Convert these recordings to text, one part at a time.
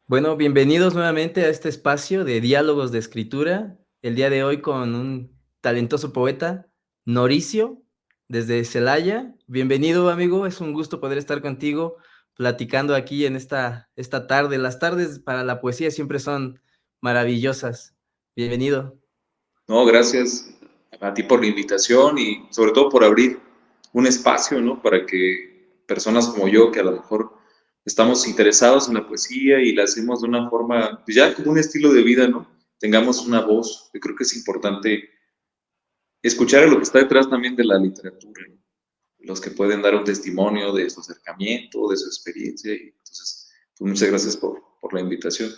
Bueno, bienvenidos nuevamente a este espacio de diálogos de escritura. El día de hoy con un talentoso poeta, Noricio, desde Celaya. Bienvenido, amigo. Es un gusto poder estar contigo platicando aquí en esta tarde. Las tardes para la poesía siempre son maravillosas. Bienvenido. No, gracias a ti por la invitación y sobre todo por abrir un espacio, ¿no? Para que personas como yo, que a lo mejor estamos interesados en la poesía y la hacemos de una forma, pues ya como un estilo de vida, ¿no? Tengamos una voz. Yo creo que es importante escuchar a lo que está detrás también de la literatura, ¿no? Los que pueden dar un testimonio de su acercamiento, de su experiencia. Y entonces, pues muchas gracias por la invitación.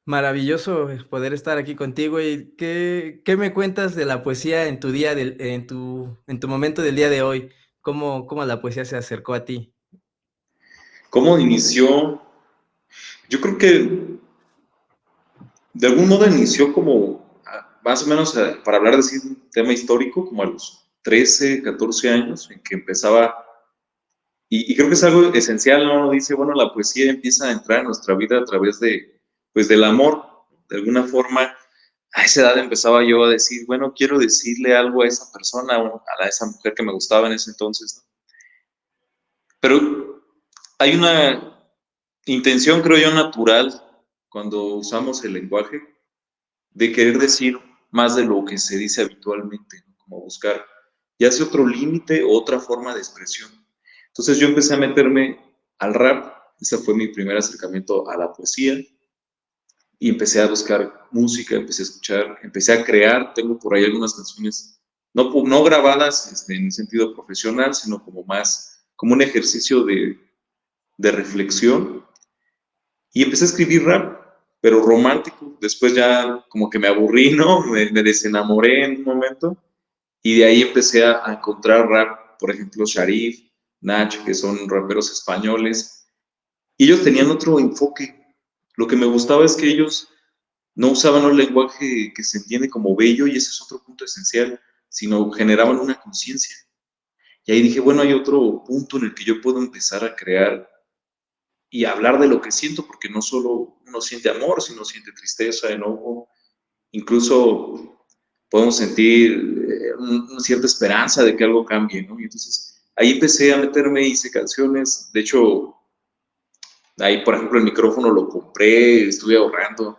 Maravilloso poder estar aquí contigo. ¿Y qué me cuentas de la poesía en tu día, en tu momento del día de hoy? ¿Cómo la poesía se acercó a ti? ¿Cómo inició? Yo creo que de algún modo inició como, más o menos, para hablar de así un tema histórico, como a los 13, 14 años, en que empezaba, y creo que es algo esencial, ¿no? Uno dice, bueno, la poesía empieza a entrar en nuestra vida a través de, pues, del amor. De alguna forma, a esa edad empezaba yo a decir, bueno, quiero decirle algo a esa persona, o a esa mujer que me gustaba en ese entonces, ¿no? Pero hay una intención, creo yo, natural cuando usamos el lenguaje de querer decir más de lo que se dice habitualmente, ¿no? Como buscar ya sea otro límite o otra forma de expresión. Entonces yo empecé a meterme al rap, ese fue mi primer acercamiento a la poesía, y empecé a buscar música, empecé a escuchar, empecé a crear, tengo por ahí algunas canciones, no grabadas en el sentido profesional, sino como más, como un ejercicio de reflexión, y empecé a escribir rap, pero romántico. Después ya como que me aburrí, ¿no? Me desenamoré en un momento. Y de ahí empecé a encontrar rap, por ejemplo, Sharif, Nach, que son raperos españoles. Y ellos tenían otro enfoque. Lo que me gustaba es que ellos no usaban un lenguaje que se entiende como bello, y ese es otro punto esencial, sino generaban una conciencia. Y ahí dije, bueno, hay otro punto en el que yo puedo empezar a crear y hablar de lo que siento, porque no solo uno siente amor, sino siente tristeza, enojo, incluso podemos sentir una cierta esperanza de que algo cambie, ¿no? Y entonces ahí empecé a meterme, hice canciones, de hecho, ahí por ejemplo el micrófono lo compré, estuve ahorrando,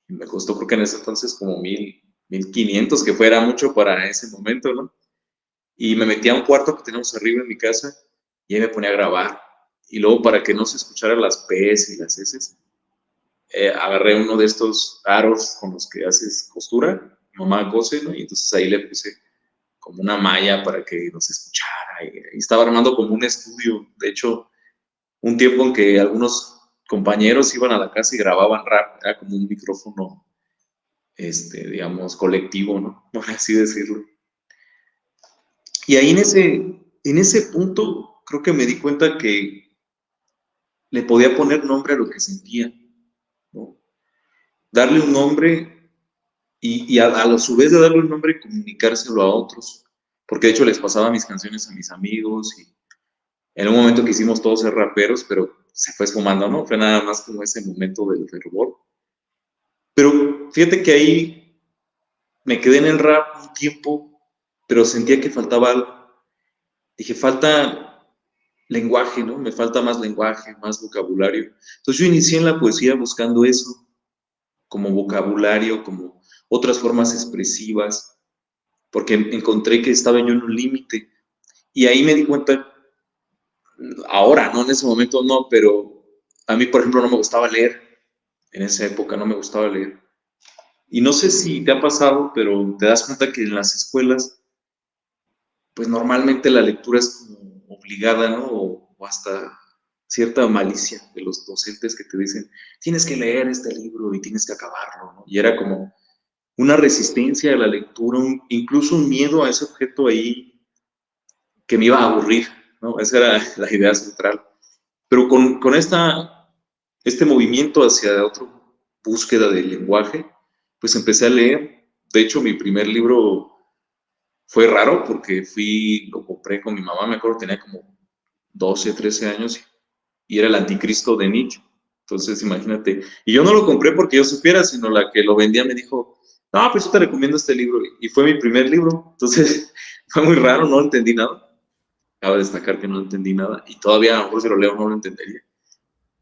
y me costó creo que en ese entonces como 1500, que fuera mucho para ese momento, ¿no? Y me metí a un cuarto que tenemos arriba en mi casa y ahí me ponía a grabar. Y luego para que no se escucharan las P's y las S's, agarré uno de estos aros con los que haces costura, mamá cose, ¿no? Y entonces ahí le puse como una malla para que nos escuchara. Y estaba armando como un estudio. De hecho, un tiempo en que algunos compañeros iban a la casa y grababan rap, era como un micrófono, digamos, colectivo, ¿no? Por así decirlo. Y ahí en ese punto creo que me di cuenta que le podía poner nombre a lo que sentía, ¿no? Darle un nombre y a su vez de darle un nombre, comunicárselo a otros. Porque de hecho les pasaba mis canciones a mis amigos y en un momento quisimos todos ser raperos, pero se fue esfumando, ¿no? Fue nada más como ese momento del fervor. Pero fíjate que ahí me quedé en el rap un tiempo, pero sentía que faltaba algo. Dije, falta lenguaje, ¿no? Me falta más lenguaje, más vocabulario. Entonces yo inicié en la poesía buscando eso, como vocabulario, como otras formas expresivas, porque encontré que estaba yo en un límite. Y ahí me di cuenta, ahora, ¿no? En ese momento no, pero a mí, por ejemplo, no me gustaba leer. En esa época no me gustaba leer. Y no sé si te ha pasado, pero te das cuenta que en las escuelas, pues normalmente la lectura es como obligada, ¿no? O hasta cierta malicia de los docentes que te dicen, tienes que leer este libro y tienes que acabarlo, ¿no? Y era como una resistencia a la lectura, incluso un miedo a ese objeto ahí que me iba a aburrir, ¿no? Esa era la idea central. Pero con este movimiento hacia otra búsqueda del lenguaje, pues empecé a leer. De hecho, mi primer libro fue raro porque lo compré con mi mamá, me acuerdo, tenía como 12, 13 años, y era el anticristo de Nietzsche. Entonces, imagínate. Y yo no lo compré porque yo supiera, sino la que lo vendía me dijo, no, pues yo te recomiendo este libro. Y fue mi primer libro. Entonces, fue muy raro, no entendí nada. Cabe destacar que no entendí nada. Y todavía, a lo mejor si lo leo, no lo entendería.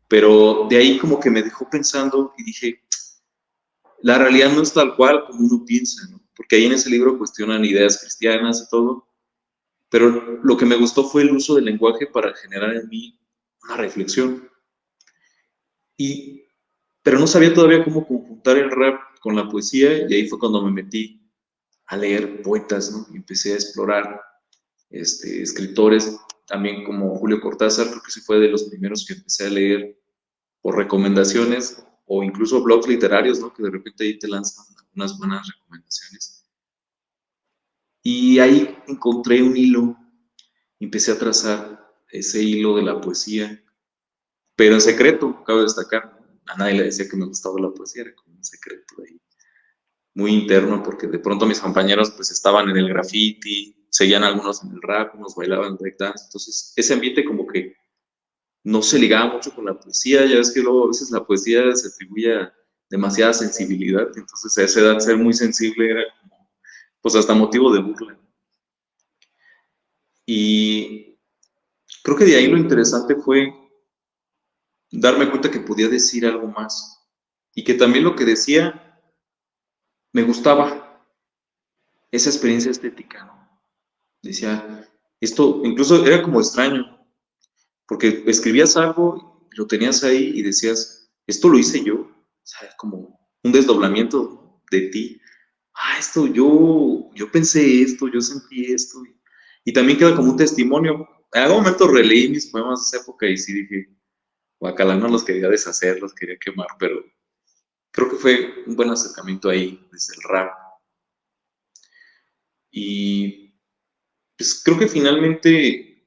Pero de ahí como que me dejó pensando y dije, la realidad no es tal cual como uno piensa, ¿no? Porque ahí en ese libro cuestionan ideas cristianas y todo, pero lo que me gustó fue el uso del lenguaje para generar en mí una reflexión. Y, pero no sabía todavía cómo conjuntar el rap con la poesía y ahí fue cuando me metí a leer poetas, ¿no? Y empecé a explorar escritores, también como Julio Cortázar, creo que sí fue de los primeros que empecé a leer por recomendaciones o incluso blogs literarios, ¿no? Que de repente ahí te lanzan unas buenas recomendaciones. Y ahí encontré un hilo, empecé a trazar ese hilo de la poesía, pero en secreto, cabe destacar, ¿no? A nadie le decía que me gustaba la poesía, era como un secreto ahí, muy interno, porque de pronto mis compañeros pues estaban en el graffiti, seguían algunos en el rap, unos bailaban breakdance, entonces ese ambiente como que no se ligaba mucho con la poesía, ya ves que luego a veces la poesía se atribuye a demasiada sensibilidad, entonces a esa edad ser muy sensible era como, pues hasta motivo de burla. Y creo que de ahí lo interesante fue darme cuenta que podía decir algo más y que también lo que decía me gustaba, esa experiencia estética, ¿no? Decía, esto incluso era como extraño, porque escribías algo, lo tenías ahí y decías, esto lo hice yo, o sea, como un desdoblamiento de ti. Ah, esto, yo pensé esto, yo sentí esto. Y también queda como un testimonio. En algún momento releí mis poemas de esa época y sí dije, guacala, no los quería deshacer, los quería quemar, pero creo que fue un buen acercamiento ahí desde el rap. Y pues creo que finalmente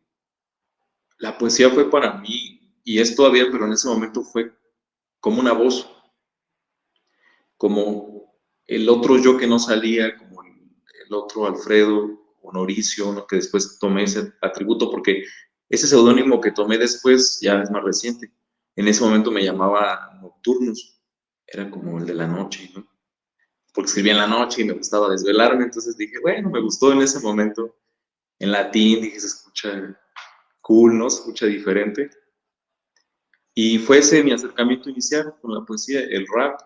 la poesía fue para mí, y es todavía, pero en ese momento fue como una voz, como el otro yo que no salía, como el otro Alfredo Honoricio, ¿no? Que después tomé ese atributo, porque ese seudónimo que tomé después ya es más reciente. En ese momento me llamaba Nocturnus, era como el de la noche, ¿no? Porque escribía en la noche y me gustaba desvelarme, entonces dije, bueno, me gustó en ese momento. En latín dije, se escucha cool, ¿no? Se escucha diferente. Y fue ese mi acercamiento inicial con la poesía, el rap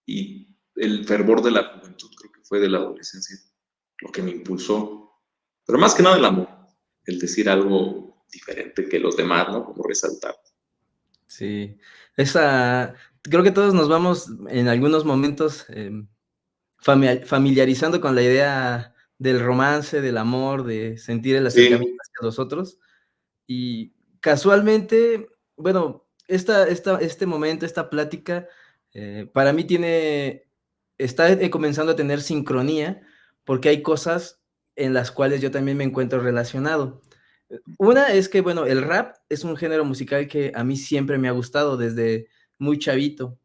y el fervor de la juventud, creo que fue de la adolescencia lo que me impulsó. Pero más que nada el amor, el decir algo diferente que los demás, ¿no? Como resaltar. Sí, esa, creo que todos nos vamos en algunos momentos familiarizando con la idea del romance, del amor, de sentir el acercamiento Sí, hacia los otros. Y casualmente, bueno, este momento, esta plática, para mí está comenzando a tener sincronía, porque hay cosas en las cuales yo también me encuentro relacionado. Una es que, bueno, el rap es un género musical que a mí siempre me ha gustado desde muy chavito.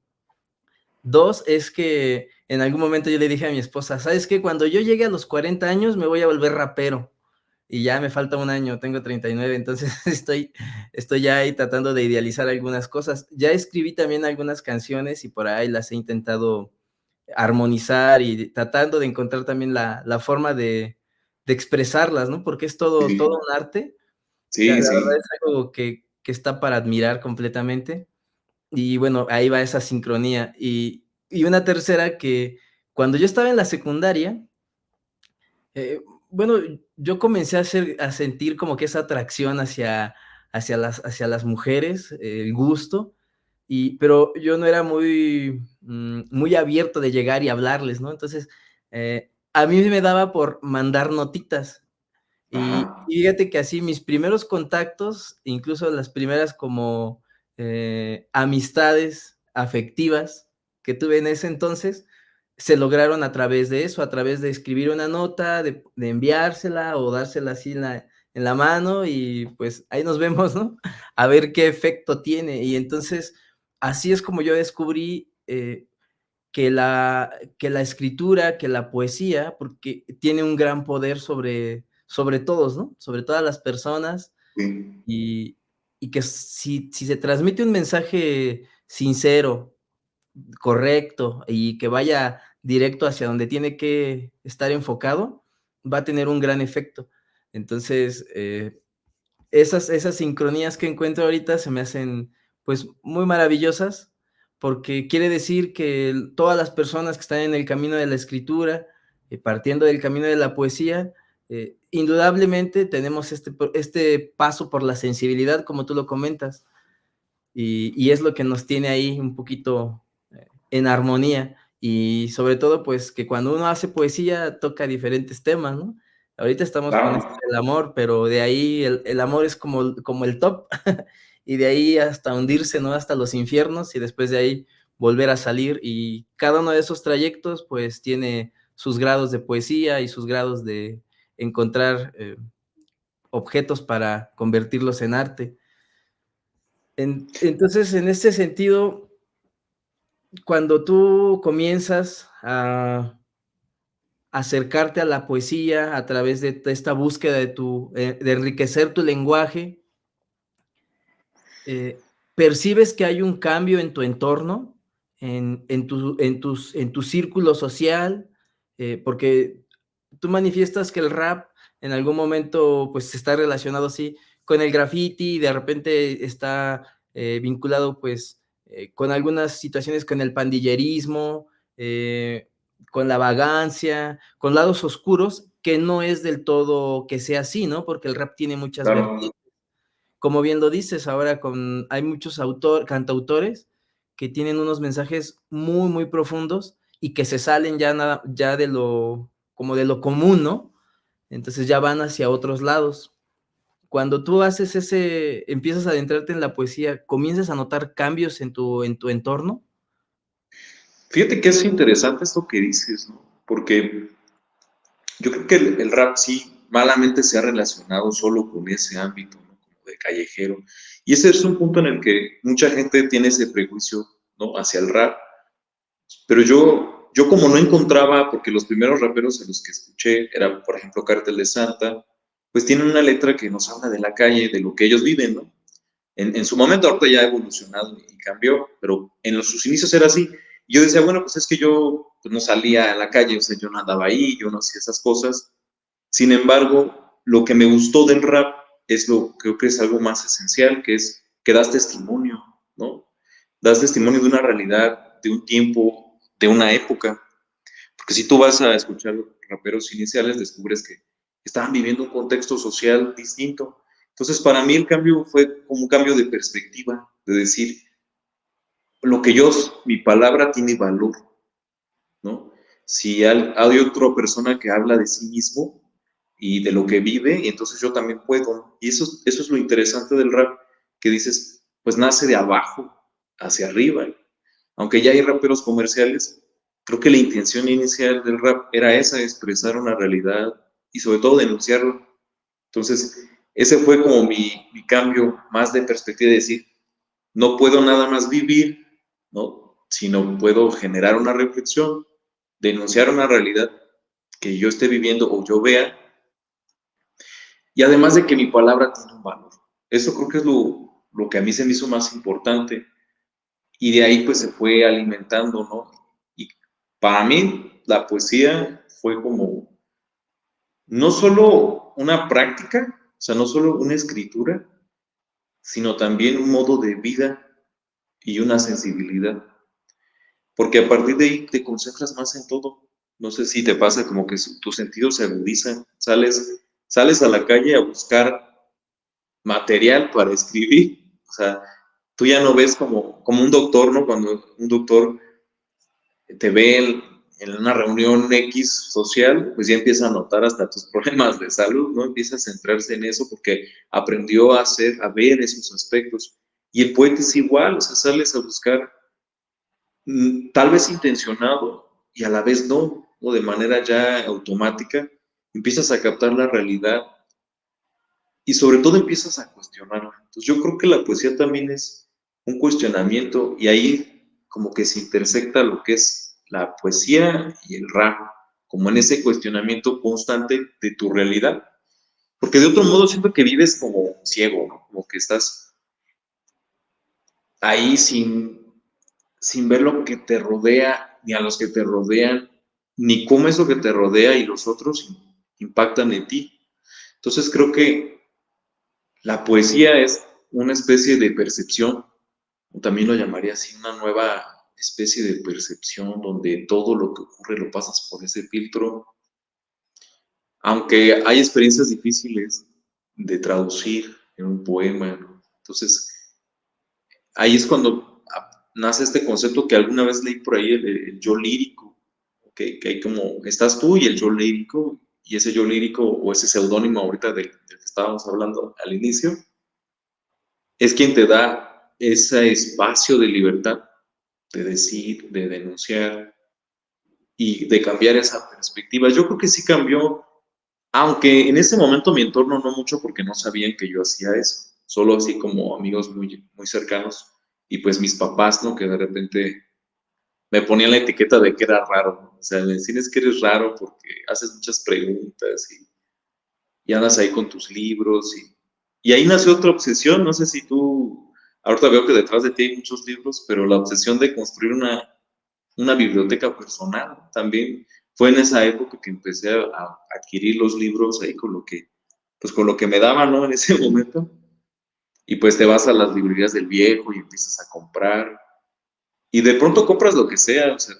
Dos, es que en algún momento yo le dije a mi esposa, ¿sabes qué? Cuando yo llegue a los 40 años me voy a volver rapero y ya me falta un año, tengo 39, entonces estoy ya ahí tratando de idealizar algunas cosas. Ya escribí también algunas canciones y por ahí las he intentado armonizar y tratando de encontrar también la forma de expresarlas, ¿no? Porque es todo sí, un arte. La sí, verdad sí. es algo que está para admirar completamente. Y bueno, ahí va esa sincronía. Y una tercera que cuando yo estaba en la secundaria, eh, bueno, yo comencé a sentir como que esa atracción hacia las mujeres, el gusto, pero yo no era muy abierto de llegar y hablarles, ¿no? Entonces, a mí me daba por mandar notitas. Y Ajá. fíjate que así mis primeros contactos, incluso las primeras como, amistades afectivas que tuve en ese entonces, se lograron a través de eso, a través de escribir una nota, de enviársela o dársela así en la mano y, pues, ahí nos vemos, ¿no? A ver qué efecto tiene. Y entonces, así es como yo descubrí, que la escritura, que la poesía, porque tiene un gran poder sobre todos, ¿no? Sobre todas las personas Sí. y y que si se transmite un mensaje sincero, correcto y que vaya directo hacia donde tiene que estar enfocado, va a tener un gran efecto. Entonces, esas sincronías que encuentro ahorita se me hacen, pues, muy maravillosas, porque quiere decir que todas las personas que están en el camino de la escritura, partiendo del camino de la poesía, indudablemente tenemos este paso por la sensibilidad, como tú lo comentas, y es lo que nos tiene ahí un poquito en armonía. Y sobre todo, pues, que cuando uno hace poesía toca diferentes temas, ¿no? Ahorita estamos con esto Claro. del amor, pero de ahí el amor es como el top, y de ahí hasta hundirse, ¿no? Hasta los infiernos, y después de ahí volver a salir. Y cada uno de esos trayectos, pues, tiene sus grados de poesía y sus grados de encontrar, objetos para convertirlos en arte. Entonces, en ese sentido, cuando tú comienzas a acercarte a la poesía a través de esta búsqueda de enriquecer tu lenguaje, eh, ¿percibes que hay un cambio en tu entorno, en tu círculo social? Porque tú manifiestas que el rap en algún momento, pues, está relacionado, sí, con el graffiti, y de repente está, vinculado, pues, con algunas situaciones con el pandillerismo, con la vagancia, con lados oscuros, que no es del todo que sea así, ¿no? Porque el rap tiene muchas Claro. vertientes. Como bien lo dices, ahora hay muchos cantautores que tienen unos mensajes muy, muy profundos y que se salen ya de lo como de lo común, ¿no? Entonces ya van hacia otros lados. Cuando tú empiezas a adentrarte en la poesía, ¿comienzas a notar cambios en tu entorno? Fíjate que es interesante esto que dices, ¿no? Porque yo creo que el rap sí malamente se ha relacionado solo con ese ámbito, ¿no? Como de callejero. Y ese es un punto en el que mucha gente tiene ese prejuicio, ¿no? Hacia el rap. Pero yo como no encontraba, porque los primeros raperos a los que escuché era, por ejemplo, Cártel de Santa, pues tienen una letra que nos habla de la calle, de lo que ellos viven, ¿no? En su momento ahorita ya ha evolucionado y cambió, pero sus inicios era así. Y yo decía, bueno, pues es que yo pues, no salía a la calle, o sea, yo no andaba ahí, yo no hacía esas cosas. Sin embargo, lo que me gustó del rap creo que es algo más esencial, que es que das testimonio, ¿no? Das testimonio de una realidad, de un tiempo, de una época. Porque si tú vas a escuchar raperos iniciales, descubres que estaban viviendo un contexto social distinto. Entonces, para mí el cambio fue como un cambio de perspectiva, de decir, mi palabra tiene valor, ¿no? Si hay otra persona que habla de sí mismo y de lo que vive, entonces yo también puedo. Y eso es lo interesante del rap, que dices, pues nace de abajo hacia arriba. Aunque ya hay raperos comerciales, creo que la intención inicial del rap era esa, expresar una realidad y sobre todo denunciarlo. Entonces, ese fue como mi cambio más de perspectiva de decir, no puedo nada más vivir, ¿no? Sino puedo generar una reflexión, denunciar una realidad que yo esté viviendo o yo vea, y además de que mi palabra tiene un valor. Eso creo que es lo que a mí se me hizo más importante, y de ahí pues se fue alimentando, ¿no? Y para mí la poesía fue como no solo una práctica, o sea, no solo una escritura, sino también un modo de vida y una sensibilidad, porque a partir de ahí te concentras más en todo. No sé si te pasa como que tus sentidos se agudizan, sales a la calle a buscar material para escribir, o sea, tú ya no ves como un doctor, ¿no? Cuando un doctor te ve en una reunión X social, pues ya empieza a notar hasta tus problemas de salud, ¿no? Empieza a centrarse en eso porque aprendió a ver esos aspectos. Y el poeta es igual, o sea, sales a buscar, tal vez intencionado y a la vez no, o de manera ya automática, empiezas a captar la realidad y sobre todo empiezas a cuestionarla. Entonces yo creo que la poesía también es un cuestionamiento y ahí como que se intersecta lo que es la poesía y el rap, como en ese cuestionamiento constante de tu realidad. Porque de otro modo siento que vives como ciego, ¿no? Como que estás ahí sin ver lo que te rodea, ni a los que te rodean, ni cómo eso que te rodea y los otros impactan en ti. Entonces creo que la poesía es una especie de percepción, o también lo llamaría así, una nueva especie de percepción donde todo lo que ocurre lo pasas por ese filtro, aunque hay experiencias difíciles de traducir en un poema, ¿no? Entonces, ahí es cuando nace este concepto que alguna vez leí por ahí, el yo lírico, que hay como, estás tú y el yo lírico, y ese yo lírico o ese seudónimo ahorita del que estábamos hablando al inicio, es quien te da ese espacio de libertad de decir, de denunciar y de cambiar esa perspectiva. Yo creo que sí cambió, aunque en ese momento mi entorno no mucho porque no sabían que yo hacía eso, solo así como amigos muy, muy cercanos y pues mis papás, ¿no? Que de repente me ponían la etiqueta de que era raro, ¿no? O sea, me decían es que eres raro porque haces muchas preguntas y andas ahí con tus libros y ahí nació otra obsesión, no sé si tú, ahorita veo que detrás de ti hay muchos libros, pero la obsesión de construir una biblioteca personal también fue en esa época que empecé a adquirir los libros ahí con lo que, pues con lo que me daban, ¿no? En ese momento. Y pues te vas a las librerías del viejo y empiezas a comprar. Y de pronto compras lo que sea, o sea,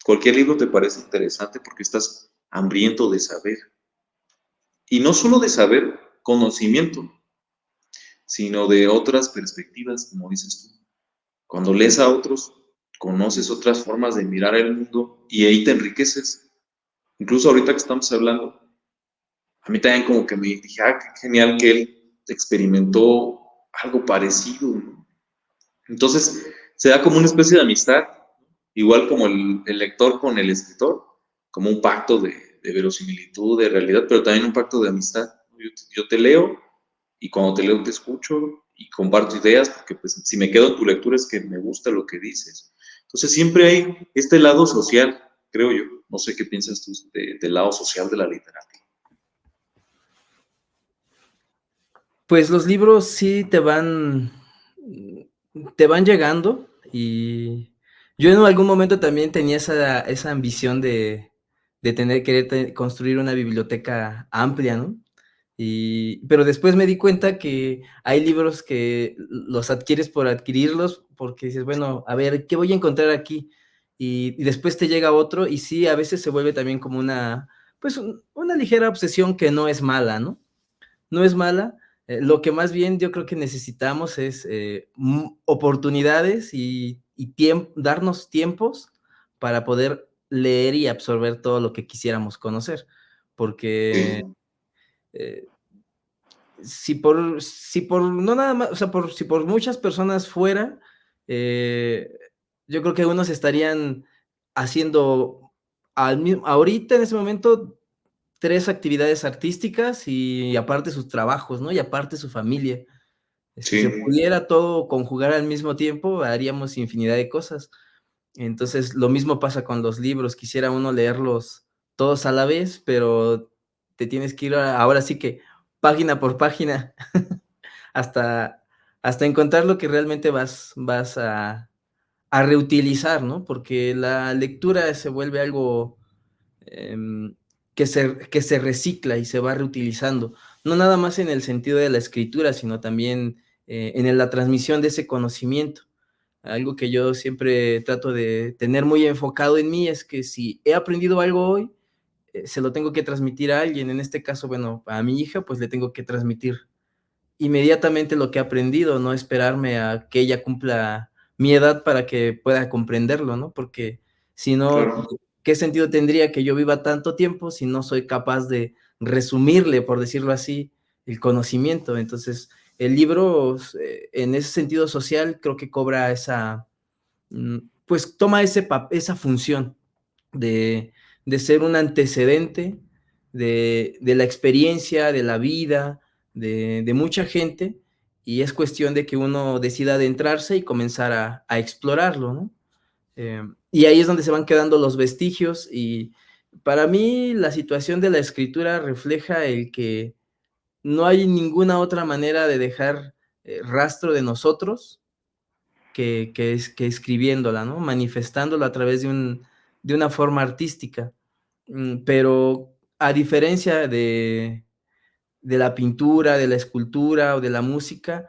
cualquier libro te parece interesante porque estás hambriento de saber. Y no solo de saber conocimiento, sino de otras perspectivas, como dices tú. Cuando lees a otros, conoces otras formas de mirar el mundo y ahí te enriqueces. Incluso ahorita que estamos hablando, a mí también como que me dije, qué genial que él experimentó algo parecido, ¿no? Entonces, se da como una especie de amistad, igual como el lector con el escritor, como un pacto de verosimilitud, de realidad, pero también un pacto de amistad. Yo te leo y cuando te leo te escucho y comparto ideas, porque pues si me quedo en tu lectura es que me gusta lo que dices. Entonces siempre hay este lado social, creo yo. No sé qué piensas tú del lado social de la literatura. Pues los libros sí te van llegando y yo en algún momento también tenía esa ambición de querer construir una biblioteca amplia, ¿no? Pero después me di cuenta que hay libros que los adquieres por adquirirlos, porque dices, bueno, a ver, ¿qué voy a encontrar aquí? Y después te llega otro y sí, a veces se vuelve también como pues una ligera obsesión que no es mala, ¿no? No es mala. Lo que más bien yo creo que necesitamos es oportunidades y darnos tiempos para poder leer y absorber todo lo que quisiéramos conocer. Porque Sí, eh, si por no nada más, o sea, si por muchas personas fuera, eh, yo creo que unos estarían haciendo ahorita en ese momento 3 actividades artísticas y aparte sus trabajos, ¿no? Y aparte su familia. Si se sí, pudiera todo conjugar al mismo tiempo, haríamos infinidad de cosas. Entonces, lo mismo pasa con los libros. Quisiera uno leerlos todos a la vez, pero te tienes que ir ahora sí que página por página hasta hasta encontrar lo que realmente vas a reutilizar, ¿no? Porque la lectura se vuelve algo em, que se recicla y se va reutilizando, no nada más en el sentido de la escritura, sino también en la transmisión de ese conocimiento. Algo que yo siempre trato de tener muy enfocado en mí es que si he aprendido algo hoy, se lo tengo que transmitir a alguien. En este caso, bueno, a mi hija, pues le tengo que transmitir inmediatamente lo que he aprendido, no esperarme a que ella cumpla mi edad para que pueda comprenderlo, ¿no? Porque si no, claro, ¿qué sentido tendría que yo viva tanto tiempo si no soy capaz de resumirle, por decirlo así, el conocimiento? Entonces, el libro, en ese sentido social, creo que cobra pues toma esa función de, de ser un antecedente de la experiencia, de la vida, de mucha gente, y es cuestión de que uno decida adentrarse y comenzar a explorarlo, ¿no? Y ahí es donde se van quedando los vestigios y para mí la situación de la escritura refleja el que no hay ninguna otra manera de dejar rastro de nosotros que escribiéndola, ¿no? Manifestándolo a través de una forma artística. Pero a diferencia de la pintura, de la escultura o de la música,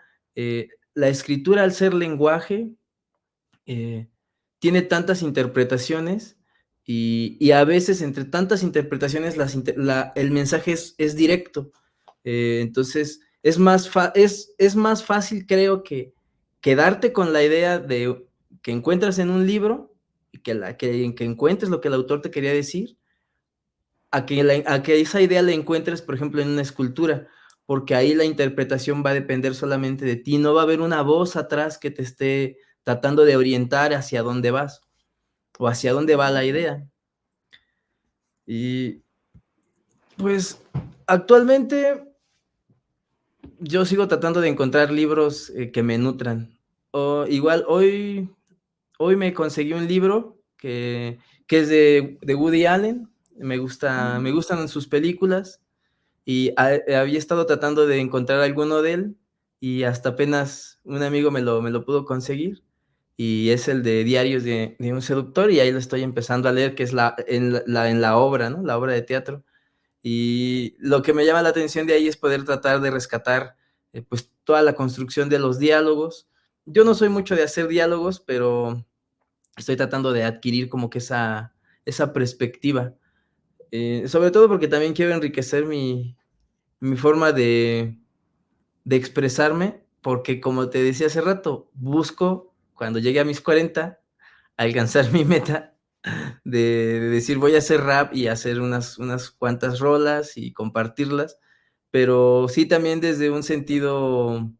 la escritura al ser lenguaje eh, tiene tantas interpretaciones y a veces entre tantas interpretaciones el mensaje es directo. Entonces es más fácil, creo, que quedarte con la idea de que encuentras en un libro y que encuentres lo que el autor te quería decir, a que esa idea la encuentres, por ejemplo, en una escultura, porque ahí la interpretación va a depender solamente de ti, no va a haber una voz atrás que te esté tratando de orientar hacia dónde vas o hacia dónde va la idea. Y pues actualmente yo sigo tratando de encontrar libros que me nutran. O igual hoy me conseguí un libro que es de Woody Allen, me gustan sus películas. Y había estado tratando de encontrar alguno de él y hasta apenas un amigo me lo pudo conseguir y es el de Diarios de un seductor y ahí lo estoy empezando a leer, que es en la obra, ¿no? La obra de teatro. Y lo que me llama la atención de ahí es poder tratar de rescatar pues toda la construcción de los diálogos. Yo no soy mucho de hacer diálogos, pero estoy tratando de adquirir como que esa perspectiva. Sobre todo porque también quiero enriquecer mi forma de expresarme, porque como te decía hace rato, busco cuando llegue a mis 40 alcanzar mi meta de decir voy a hacer rap y hacer unas cuantas rolas y compartirlas, pero sí también desde un sentido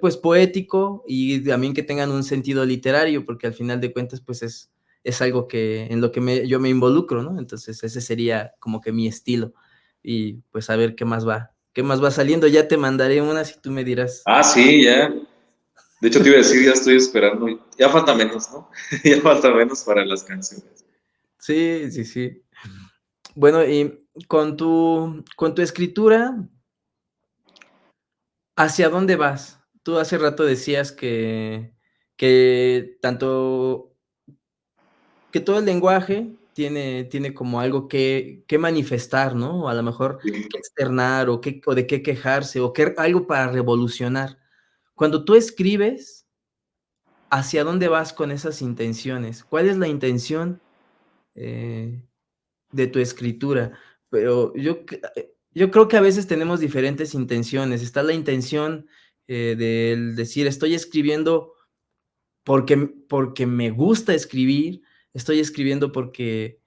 pues poético y también que tengan un sentido literario, porque al final de cuentas pues es algo que en lo que yo me involucro, ¿no? Entonces ese sería como que mi estilo y pues a ver qué más va saliendo, ya te mandaré unas y tú me dirás. Ah, sí, ya. De hecho, te iba a decir, ya estoy esperando. Ya falta menos, ¿no? Ya falta menos para las canciones. Sí, sí, sí. Bueno, y con tu escritura, ¿hacia dónde vas? Tú hace rato decías que tanto que todo el lenguaje tiene como algo que manifestar, ¿no? O a lo mejor Sí. que externar o de qué quejarse o que algo para revolucionar. Cuando tú escribes, ¿hacia dónde vas con esas intenciones? ¿Cuál es la intención, eh, de tu escritura? Pero yo creo que a veces tenemos diferentes intenciones. Está la intención, del decir: "Estoy escribiendo porque me gusta escribir, estoy escribiendo porque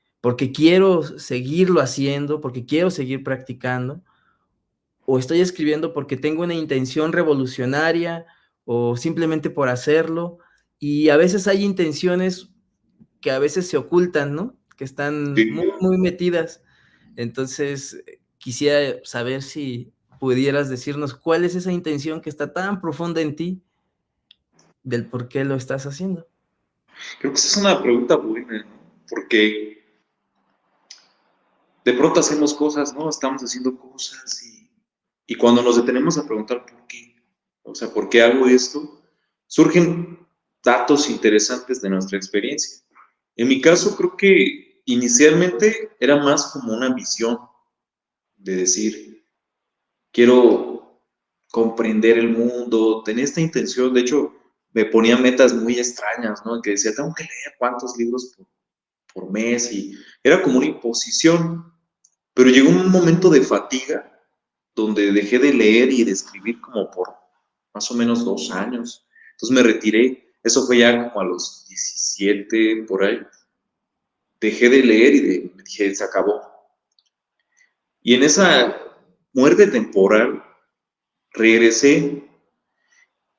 quiero seguirlo haciendo, porque quiero seguir practicando, o estoy escribiendo porque tengo una intención revolucionaria, o simplemente por hacerlo". Y a veces hay intenciones que a veces se ocultan, ¿no? Que están Sí. muy metidas. Entonces, quisiera saber si pudieras decirnos cuál es esa intención que está tan profunda en ti, del por qué lo estás haciendo. Creo que esa es una pregunta buena, ¿no? Porque de pronto hacemos cosas, ¿no? Estamos haciendo cosas y cuando nos detenemos a preguntar por qué, o sea, ¿por qué hago esto? Surgen datos interesantes de nuestra experiencia. En mi caso, creo que inicialmente era más como una ambición de decir, quiero comprender el mundo, tenía esta intención, de hecho, me ponía metas muy extrañas, ¿no? Que decía, tengo que leer cuántos libros por mes y era como una imposición, pero llegó un momento de fatiga donde dejé de leer y de escribir como por más o menos 2 años. Entonces me retiré, eso fue ya como a los 17 por ahí. Dejé de leer y dije, se acabó. Y en esa muerte temporal regresé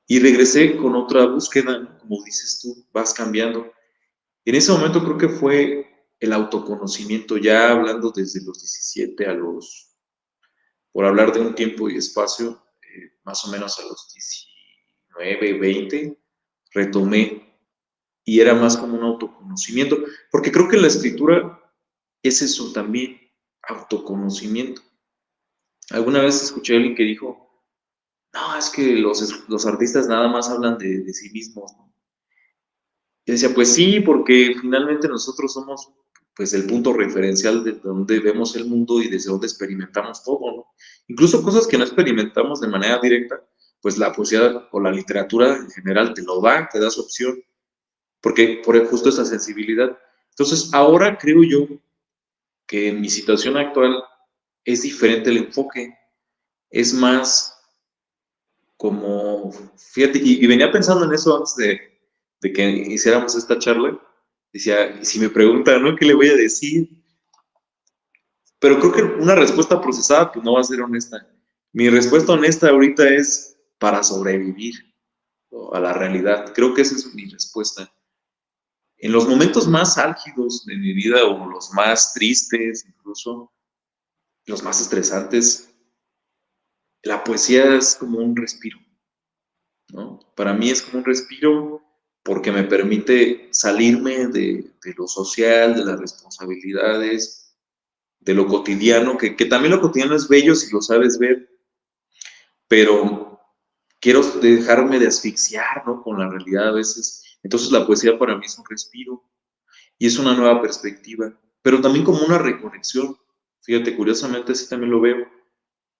y regresé con otra búsqueda, ¿no? Como dices tú, vas cambiando. En ese momento creo que fue el autoconocimiento, ya hablando desde los 17 a los, por hablar de un tiempo y espacio, más o menos a los 19, 20, retomé y era más como un autoconocimiento, porque creo que la escritura es eso también, autoconocimiento. Alguna vez escuché a alguien que dijo, no, es que los artistas nada más hablan de sí mismos, ¿no? Y decía, pues sí, porque finalmente nosotros somos pues el punto referencial de donde vemos el mundo y desde donde experimentamos todo, ¿no? Incluso cosas que no experimentamos de manera directa, pues la poesía o la literatura en general te lo da, te da su opción, porque por justo esa sensibilidad. Entonces, ahora creo yo que en mi situación actual es diferente el enfoque, es más como, fíjate, y venía pensando en eso antes de que hiciéramos esta charla, decía, y si me preguntan, ¿no? ¿Qué le voy a decir? Pero creo que una respuesta procesada, pues no va a ser honesta. Mi respuesta honesta ahorita es para sobrevivir, ¿no?, a la realidad. Creo que esa es mi respuesta. En los momentos más álgidos de mi vida o los más tristes, incluso los más estresantes, la poesía es como un respiro, ¿no? Para mí es como un respiro porque me permite salirme de lo social, de las responsabilidades, de lo cotidiano, que también lo cotidiano es bello si lo sabes ver, pero quiero dejarme de asfixiar, ¿no?, con la realidad a veces. Entonces la poesía para mí es un respiro y es una nueva perspectiva, pero también como una reconexión. Fíjate, curiosamente así también lo veo,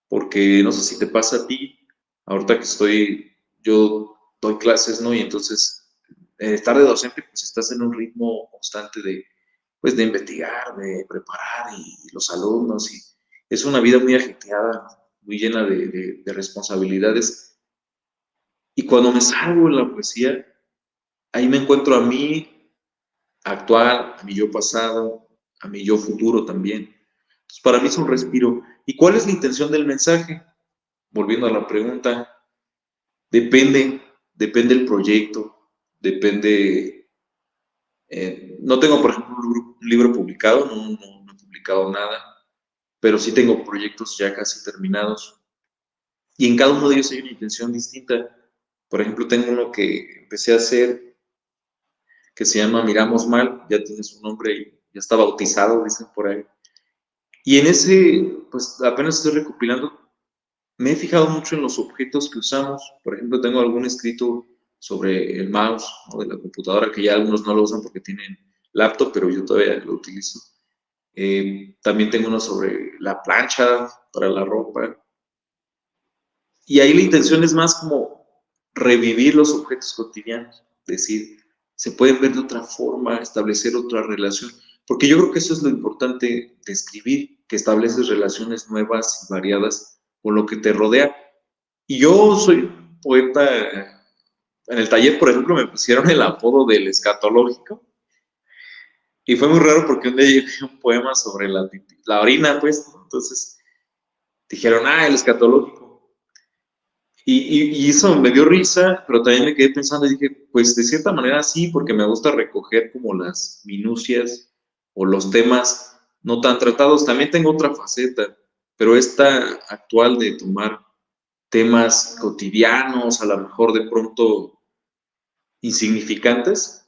porque no sé si te pasa a ti, ahorita que yo doy clases, ¿no? Y entonces, estar de docente, pues estás en un ritmo constante pues, de investigar, de preparar y los alumnos, y es una vida muy ajetreada, muy llena de responsabilidades. Y cuando me salgo en la poesía, ahí me encuentro a mí actual, a mi yo pasado, a mi yo futuro también. Entonces, para mí es un respiro. ¿Y cuál es la intención del mensaje? Volviendo a la pregunta, depende, depende el proyecto, depende. No tengo, por ejemplo, un libro publicado, no he publicado nada, pero sí tengo proyectos ya casi terminados. Y en cada uno de ellos hay una intención distinta. Por ejemplo, tengo uno que empecé a hacer que se llama Miramos Mal, ya tiene su nombre y ya está bautizado, dicen por ahí. Y en ese, pues apenas estoy recopilando. Me he fijado mucho en los objetos que usamos. Por ejemplo, tengo algún escrito sobre el mouse, ¿no?, de la computadora, que ya algunos no lo usan porque tienen laptop, pero yo todavía lo utilizo. También tengo uno sobre la plancha para la ropa. Y ahí la intención es más como revivir los objetos cotidianos, decir, se pueden ver de otra forma, establecer otra relación, porque yo creo que eso es lo importante de escribir, que estableces relaciones nuevas y variadas con lo que te rodea. Y yo soy poeta. En el taller, por ejemplo, me pusieron el apodo del escatológico. Y fue muy raro porque un día llevé un poema sobre la orina, pues, ¿no? Entonces dijeron, el escatológico. Y eso me dio risa, pero también me quedé pensando y dije, pues de cierta manera sí, porque me gusta recoger como las minucias o los temas no tan tratados. También tengo otra faceta, pero esta actual de tomar temas cotidianos, a lo mejor de pronto insignificantes,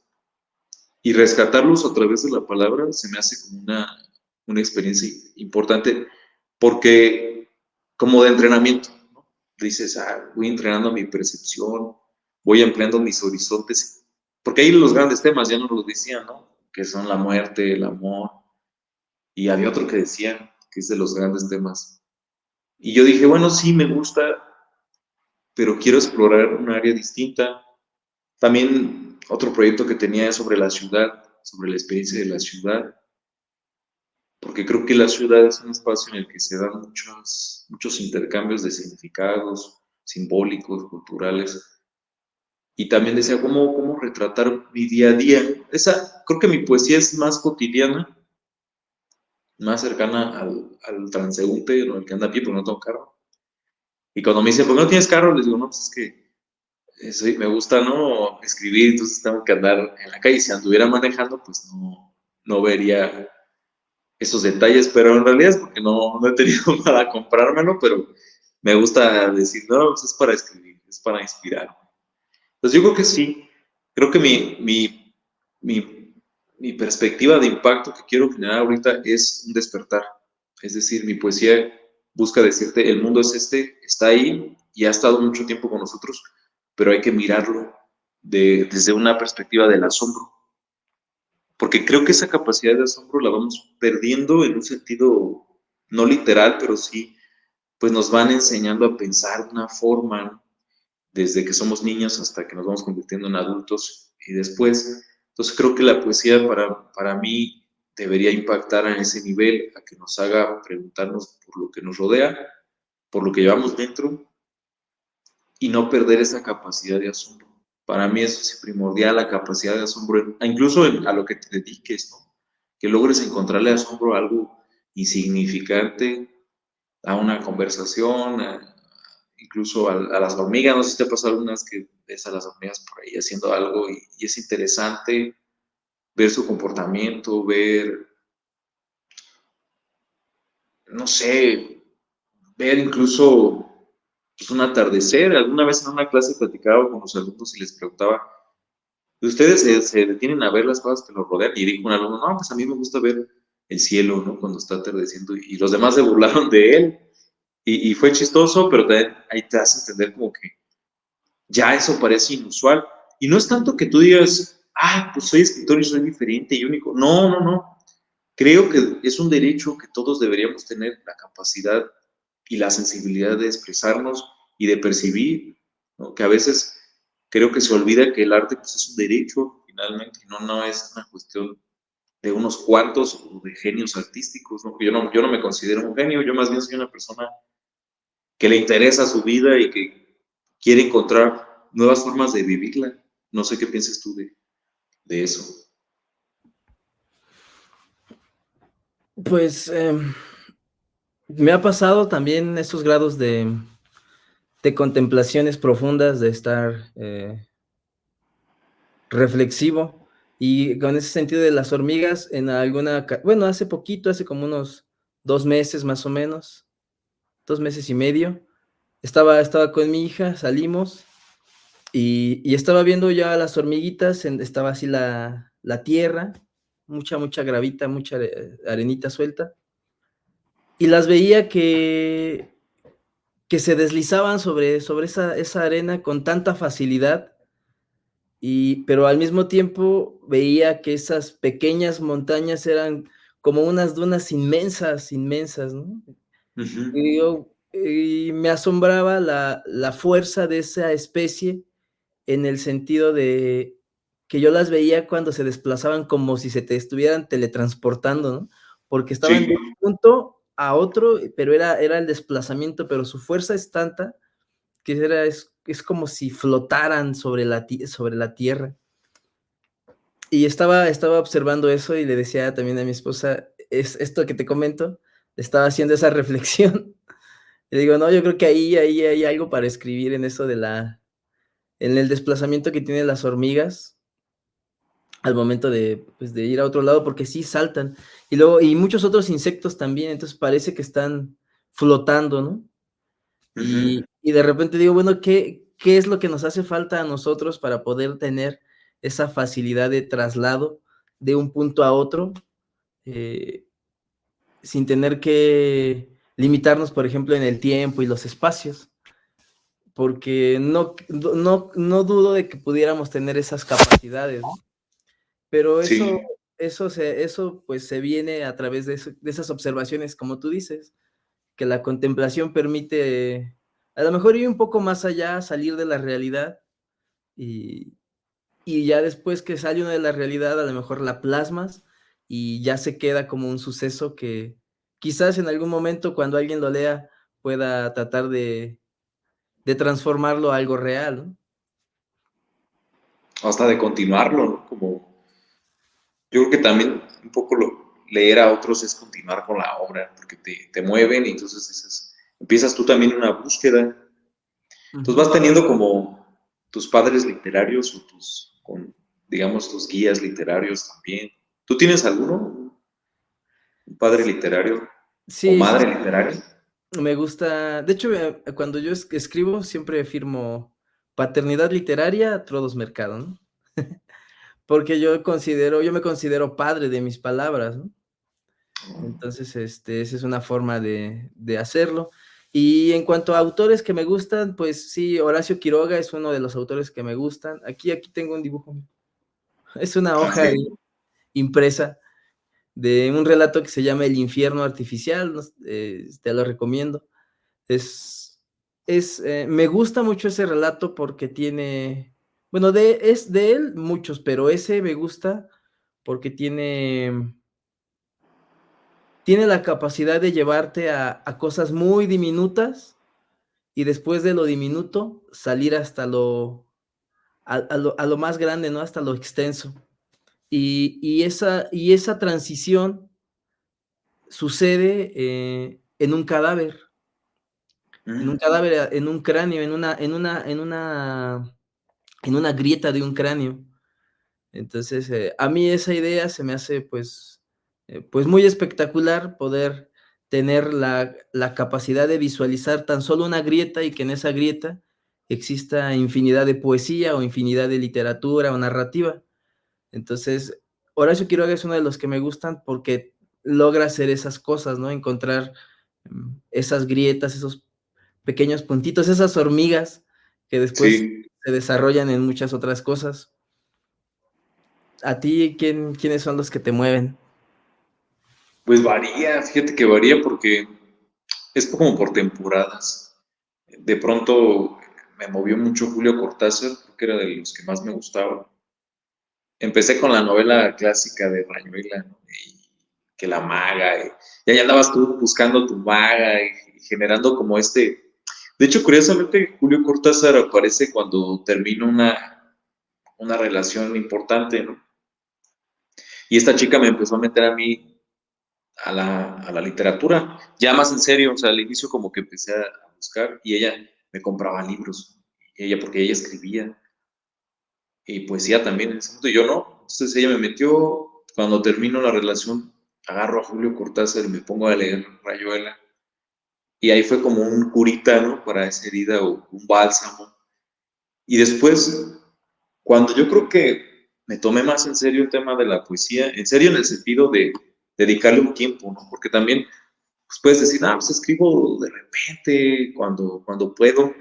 y rescatarlos a través de la palabra, se me hace como una experiencia importante, porque como de entrenamiento, ¿no? Dices, voy entrenando mi percepción, voy ampliando mis horizontes, porque ahí los grandes temas ya no los decían, ¿no?, que son la muerte, el amor, y había otro que decían que es de los grandes temas. Y yo dije, bueno, sí, me gusta, pero quiero explorar un área distinta. También otro proyecto que tenía es sobre la ciudad, sobre la experiencia de la ciudad, porque creo que la ciudad es un espacio en el que se dan muchos intercambios de significados simbólicos, culturales, y también decía cómo retratar mi día a día. Creo que mi poesía es más cotidiana, más cercana al transeúnte, o al que anda a pie porque no tengo carro. Y cuando me dicen, ¿por qué no tienes carro? Les digo, no, pues es que me gusta, ¿no?, escribir, entonces tengo que andar en la calle. Si anduviera manejando, pues no vería esos detalles, pero en realidad es porque no he tenido para comprármelo, pero me gusta decir, no, pues es para escribir, es para inspirar. Entonces yo creo que sí, creo que mi, mi perspectiva de impacto que quiero generar ahorita es un despertar. Es decir, mi poesía busca decirte, el mundo es está ahí y ha estado mucho tiempo con nosotros, pero hay que mirarlo desde una perspectiva del asombro, porque creo que esa capacidad de asombro la vamos perdiendo en un sentido no literal, pero sí, pues nos van enseñando a pensar de una forma, ¿no? Desde que somos niños hasta que nos vamos convirtiendo en adultos y después. Entonces creo que la poesía para mí debería impactar a ese nivel, a que nos haga preguntarnos por lo que nos rodea, por lo que llevamos dentro y no perder esa capacidad de asombro. Para mí eso es primordial, la capacidad de asombro, incluso a lo que te dediques, ¿no? Que logres encontrarle asombro a algo insignificante, a una conversación, incluso a las hormigas. No sé si te ha pasado algunas que ves a las hormigas por ahí haciendo algo y es interesante ver su comportamiento, ver, no sé, ver incluso pues, un atardecer. Alguna vez en una clase platicaba con los alumnos y les preguntaba, ¿ustedes se detienen a ver las cosas que nos rodean? Y dijo un alumno, no, pues a mí me gusta ver el cielo, ¿no? Cuando está atardeciendo. Y los demás se burlaron de él. Y fue chistoso, pero también ahí te hace entender como que ya eso parece inusual. Y no es tanto que tú digas, ah, pues soy escritor y soy diferente y único. No, no, no. Creo que es un derecho que todos deberíamos tener la capacidad y la sensibilidad de expresarnos y de percibir, ¿no? Que a veces creo que se olvida que el arte pues, es un derecho finalmente, no es una cuestión de unos cuantos o de genios artísticos, ¿no? Yo no me considero un genio, yo más bien soy una persona que le interesa su vida y que quiere encontrar nuevas formas de vivirla. No sé qué piensas tú de eso. Pues me ha pasado también esos grados de contemplaciones profundas, de estar reflexivo, y con ese sentido de las hormigas, en alguna, bueno, hace poquito, hace como unos 2 meses más o menos, 2 meses y medio, estaba con mi hija, salimos y estaba viendo ya las hormiguitas, estaba así la tierra, mucha gravita, mucha arenita suelta, y las veía que se deslizaban sobre esa arena con tanta facilidad, pero al mismo tiempo veía que esas pequeñas montañas eran como unas dunas inmensas, inmensas, ¿no? Ujú. Y me asombraba la fuerza de esa especie, en el sentido de que yo las veía cuando se desplazaban como si se te estuvieran teletransportando, ¿no? Porque estaban de Sí, un punto a otro, pero era el desplazamiento, pero su fuerza es tanta que es como si flotaran sobre la tierra. Y estaba observando eso y le decía también a mi esposa, es esto que te comento, estaba haciendo esa reflexión. Le digo, no, yo creo que ahí hay algo para escribir en eso en el desplazamiento que tienen las hormigas al momento pues, de ir a otro lado, porque sí saltan. Y muchos otros insectos también, entonces parece que están flotando, ¿no? ujú. Y de repente digo, bueno, ¿qué es lo que nos hace falta a nosotros para poder tener esa facilidad de traslado de un punto a otro, eh, sin tener que limitarnos, por ejemplo, en el tiempo y los espacios? Porque no dudo de que pudiéramos tener esas capacidades, ¿no? Pero Sí, eso, pues, se viene a través de esas observaciones, como tú dices, que la contemplación permite, a lo mejor, ir un poco más allá, salir de la realidad, y ya después que sale uno de la realidad, a lo mejor la plasmas, y ya se queda como un suceso que quizás en algún momento, cuando alguien lo lea, pueda tratar de transformarlo a algo real, ¿no? hasta de continuarlo, ¿no? Como yo creo que también un poco leer a otros es continuar con la obra, porque te mueven y entonces dices, empiezas tú también una búsqueda. Entonces Ujú. vas teniendo como tus padres literarios o digamos, tus guías literarios también. ¿Tú tienes alguno? ¿Un padre literario o Sí, sí, madre sí. literaria? Me gusta, de hecho, cuando yo escribo siempre firmo paternidad literaria, Trodos Mercado, ¿no? Porque yo me considero padre de mis palabras, ¿no? Entonces, esa es una forma de hacerlo. Y en cuanto a autores que me gustan, pues sí, Horacio Quiroga es uno de los autores que me gustan. Aquí tengo un dibujo. Es una hoja Ok. impresa de un relato que se llama El infierno artificial, te lo recomiendo. Es, me gusta mucho ese relato porque tiene, bueno, es de él muchos, pero ese me gusta porque tiene la capacidad de llevarte a cosas muy diminutas y después de lo diminuto salir hasta a lo más grande, ¿no? Hasta lo extenso. Y esa transición sucede en un Mm, cadáver, en un cráneo, en una grieta de un cráneo. Entonces, a mí esa idea se me hace, pues muy espectacular poder tener la capacidad de visualizar tan solo una grieta y que en esa grieta exista infinidad de poesía o infinidad de literatura o narrativa. Entonces, Horacio Quiroga es uno de los que me gustan porque logra hacer esas cosas, ¿no? Encontrar esas grietas, esos pequeños puntitos, esas hormigas que después sí, se desarrollan en muchas otras cosas. ¿A ti quiénes son los que te mueven? pues varía, fíjate que varía porque es como por temporadas. De pronto me movió mucho Julio Cortázar, porque era de los que más me gustaba. Empecé con la novela clásica de Rayuela, ¿no? Y que la maga, y ahí andabas tú buscando tu maga y generando como este. De hecho, curiosamente, Julio Cortázar aparece cuando termina una relación importante, ¿no? Y esta chica me empezó a meter a mí a la literatura, ya más en serio, o sea, al inicio como que empecé a buscar y ella me compraba libros, y ella, porque ella escribía, y poesía también en ese momento, y yo no. Entonces ella me metió, cuando termino la relación, agarro a Julio Cortázar y me pongo a leer Rayuela, y ahí fue como un curita, ¿no? Para esa herida o un bálsamo. Y después, cuando yo creo que me tomé más en serio el tema de la poesía, en serio en el sentido de dedicarle un tiempo, ¿no? Porque también pues puedes decir, ah, pues escribo de repente, cuando puedo.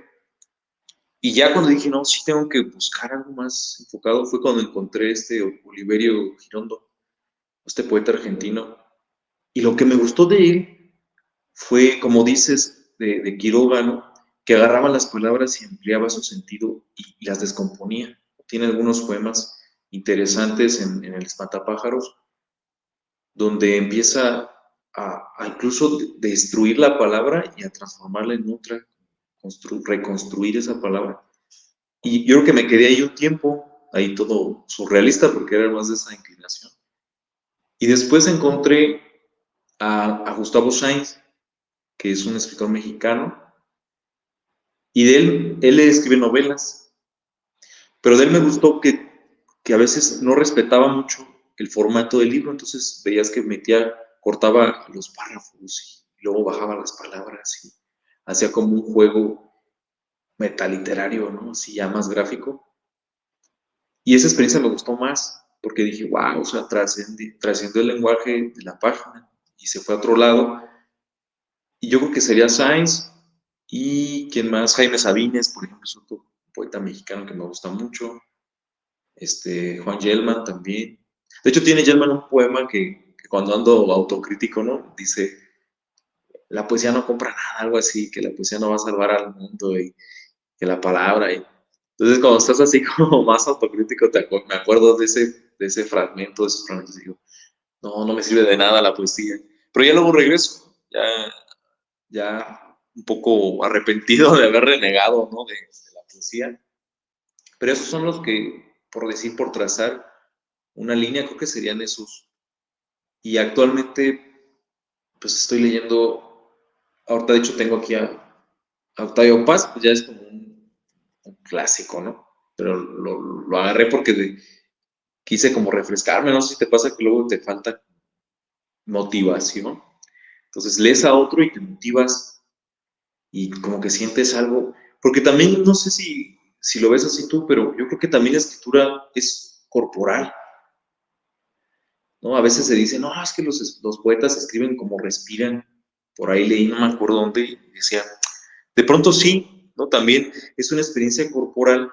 Y ya cuando dije, no, sí tengo que buscar algo más enfocado, fue cuando encontré este Oliverio Girondo, este poeta argentino. Y lo que me gustó de él fue, como dices, de Quiroga, ¿no? Que agarraba las palabras y ampliaba su sentido y las descomponía. Tiene algunos poemas interesantes en El Espantapájaros, donde empieza a incluso destruir la palabra y a transformarla en otra, reconstruir esa palabra. Y yo creo que me quedé ahí un tiempo, ahí todo surrealista, porque era más de esa inclinación. Y después encontré a Gustavo Sainz, que es un escritor mexicano, y de él escribe novelas, pero de él me gustó que a veces no respetaba mucho el formato del libro, entonces veías que metía, cortaba los párrafos y luego bajaba las palabras y hacía como un juego metaliterario, ¿no? Así ya más gráfico. Y esa experiencia me gustó más, porque dije, wow, o sea, trascendió el lenguaje de la página y se fue a otro lado. Y yo creo que sería Sainz y quién más, Jaime Sabines, por ejemplo, es otro poeta mexicano que me gusta mucho. Juan Gelman también. De hecho, tiene Gelman un poema que cuando ando autocrítico, ¿no? Dice, la poesía no compra nada, algo así, que la poesía no va a salvar al mundo y que la palabra. Entonces, cuando estás así como más autocrítico, me acuerdo de ese fragmento, de esos fragmentos, y digo, no, no me sirve de nada la poesía. Pero ya luego regreso, ya un poco arrepentido de haber renegado, ¿no? De la poesía. Pero esos son los que, por decir, por trazar una línea, creo que serían esos. Y actualmente, pues estoy leyendo, ahorita de hecho tengo aquí a Octavio Paz, pues ya es como un clásico, ¿no? Pero lo agarré porque quise como refrescarme, no sé si te pasa que luego te falta motivación. Entonces lees a otro y te motivas y como que sientes algo, porque también no sé si lo ves así tú, pero yo creo que también la escritura es corporal, ¿no? A veces se dice, no, es que los poetas escriben como respiran, por ahí leí, no me acuerdo dónde, y decía, De pronto sí, ¿no? También es una experiencia corporal.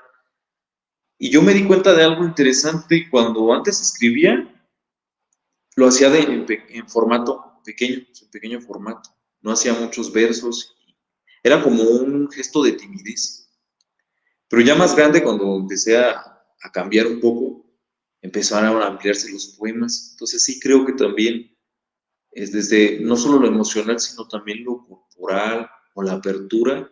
Y yo me di cuenta de algo interesante cuando antes escribía, lo hacía en formato pequeño, en pequeño formato. No hacía muchos versos. Era como un gesto de timidez. Pero ya más grande, cuando empecé a cambiar un poco, empezaron a ampliarse los poemas. Entonces sí creo que también es desde no solo lo emocional, sino también lo corporal o la apertura,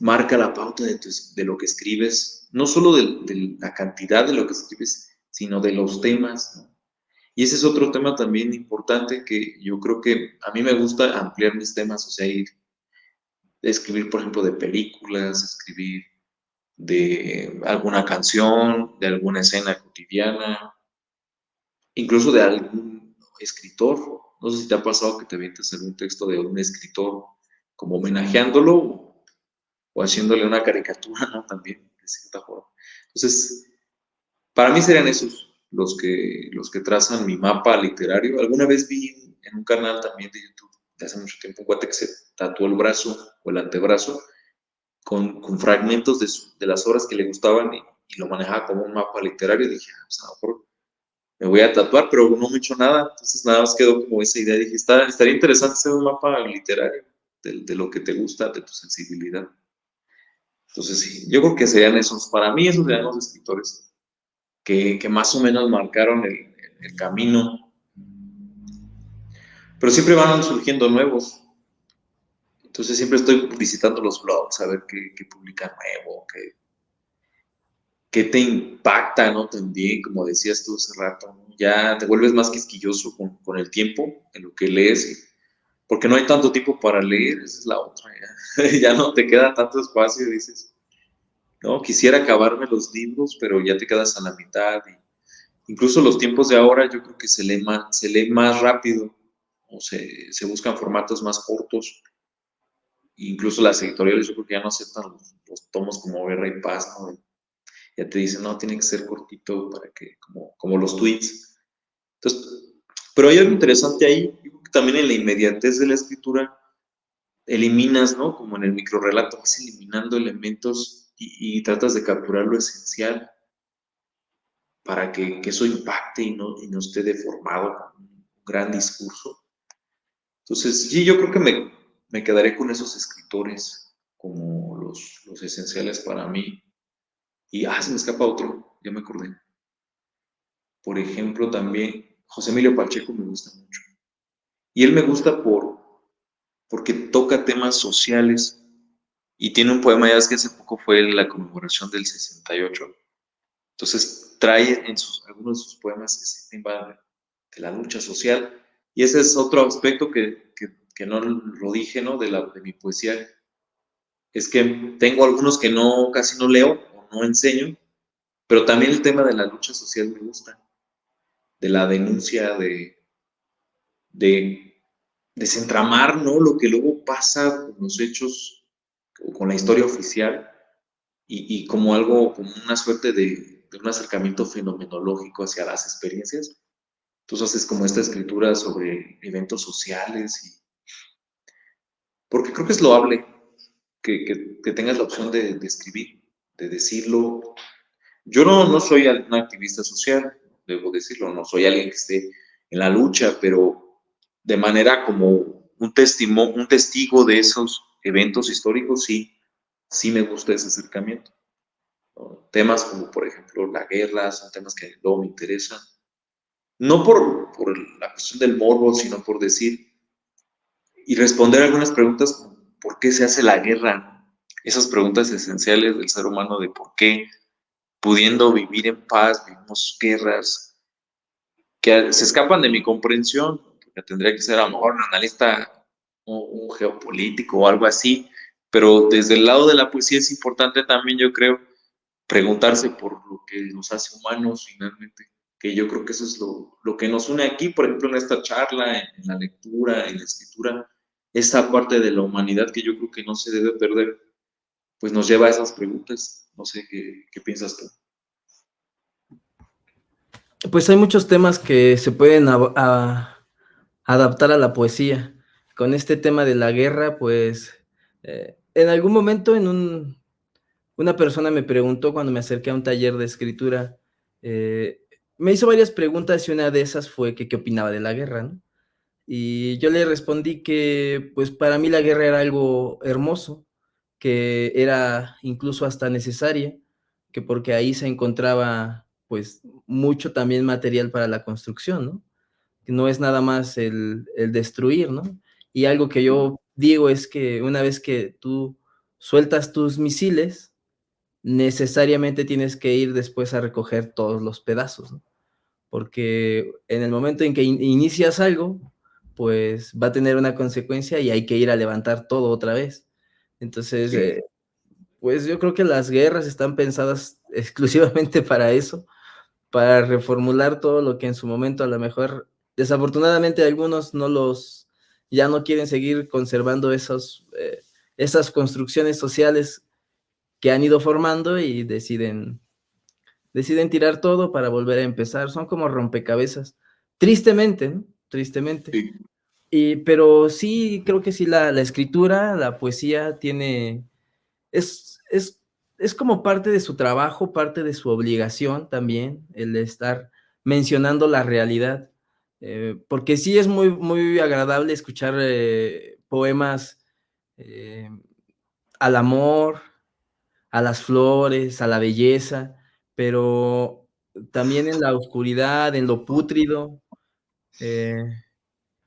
marca la pauta de lo que escribes, no solo de la cantidad de lo que escribes, sino de los temas, ¿no? Y ese es otro tema también importante que yo creo que a mí me gusta ampliar mis temas, o sea, escribir, por ejemplo, de películas, escribir de alguna canción, de alguna escena cotidiana, incluso de algún escritor. No sé si te ha pasado que te avientes algún texto de un escritor como homenajeándolo o haciéndole una caricatura, ¿no? También, de cierta forma. Entonces, para mí serían esos los que trazan mi mapa literario. Alguna vez vi en un canal también de YouTube de hace mucho tiempo un cuate que se tatuó el brazo o el antebrazo con fragmentos de las obras que le gustaban y lo manejaba como un mapa literario. Y dije, ah, pues a lo mejor me voy a tatuar, pero no me he hecho nada. Entonces nada más quedó como esa idea. Dije, estaría interesante hacer un mapa literario de lo que te gusta, de tu sensibilidad. Entonces sí, yo creo que serían esos, para mí esos serían los escritores que más o menos marcaron el camino, pero siempre van surgiendo nuevos. Entonces siempre estoy visitando los blogs a ver qué publican nuevo, qué te impacta, ¿no? También, como decías tú hace rato, ¿no? Ya te vuelves más quisquilloso con el tiempo en lo que lees, porque no hay tanto tiempo para leer, esa es la otra, ya, ya no te queda tanto espacio, dices, no, quisiera acabarme los libros, pero ya te quedas a la mitad. Incluso los tiempos de ahora yo creo que se lee más rápido, o se buscan formatos más cortos. Incluso las editoriales yo creo que ya no aceptan los tomos como Guerra y Paz, ¿no? Ya te dicen, no, tiene que ser cortito para que, como los tweets. Entonces, pero hay algo interesante ahí, yo creo que también en la inmediatez de la escritura eliminas, ¿no? Como en el microrrelato, vas eliminando elementos y tratas de capturar lo esencial para que eso impacte y no esté deformado con un gran discurso. Entonces, sí, yo creo que me quedaré con esos escritores como los esenciales para mí. Y, se me escapa otro, ya me acordé. Por ejemplo, también José Emilio Pacheco me gusta mucho. Y él me gusta porque toca temas sociales y tiene un poema, ya es que hace poco fue la conmemoración del 68. Entonces trae en algunos de sus poemas ese tema de la lucha social. Y ese es otro aspecto que no lo dije, ¿no? De mi poesía. Es que tengo algunos que no, casi no leo o no enseño, pero también el tema de la lucha social me gusta, de la denuncia, de desentramar, ¿no? Lo que luego pasa con los hechos o con la historia oficial y como algo, como una suerte de un acercamiento fenomenológico hacia las experiencias. Entonces haces como esta escritura sobre eventos sociales, porque creo que es loable que tengas la opción de escribir, de decirlo. Yo no soy un activista social, debo decirlo, no soy alguien que esté en la lucha, pero de manera como un testigo de esos eventos históricos, sí, sí me gusta ese acercamiento, ¿no? Temas como, por ejemplo, la guerra, son temas que luego me interesan. No por la cuestión del morbo, sino por decir y responder algunas preguntas como, ¿por qué se hace la guerra? Esas preguntas esenciales del ser humano de por qué, pudiendo vivir en paz, vivimos guerras, que se escapan de mi comprensión, porque tendría que ser a lo mejor un analista, un geopolítico o algo así, pero desde el lado de la poesía es importante también, yo creo, preguntarse por lo que nos hace humanos finalmente, que yo creo que eso es lo que nos une aquí, por ejemplo, en esta charla, en la lectura, en la escritura, esa parte de la humanidad que yo creo que no se debe perder, pues nos lleva a esas preguntas. No sé qué piensas tú. Pues hay muchos temas que se pueden adaptar a la poesía. Con este tema de la guerra, pues En algún momento una persona me preguntó cuando me acerqué a un taller de escritura, eh, me hizo varias preguntas y una de esas fue que qué opinaba de la guerra, ¿no? Y yo le respondí que, pues, para mí la guerra era algo hermoso, que era incluso hasta necesaria, que porque ahí se encontraba, pues, mucho también material para la construcción, ¿no? Que no es nada más el destruir, ¿no? Y algo que yo digo es que una vez que tú sueltas tus misiles, necesariamente tienes que ir después a recoger todos los pedazos, ¿no? Porque en el momento en que inicias algo, pues va a tener una consecuencia y hay que ir a levantar todo otra vez. Entonces, Sí, pues yo creo que las guerras están pensadas exclusivamente para eso, para reformular todo lo que en su momento a lo mejor, desafortunadamente algunos ya no quieren seguir conservando esas construcciones sociales que han ido formando y deciden tirar todo para volver a empezar. Son como rompecabezas. Tristemente, ¿no? Tristemente. sí, Pero sí, creo que sí, la escritura, la poesía es, es, es como parte de su trabajo, parte de su obligación también, el estar mencionando la realidad. Porque sí es muy, muy agradable escuchar poemas eh, al amor, a las flores, a la belleza, pero también en la oscuridad, en lo pútrido, eh,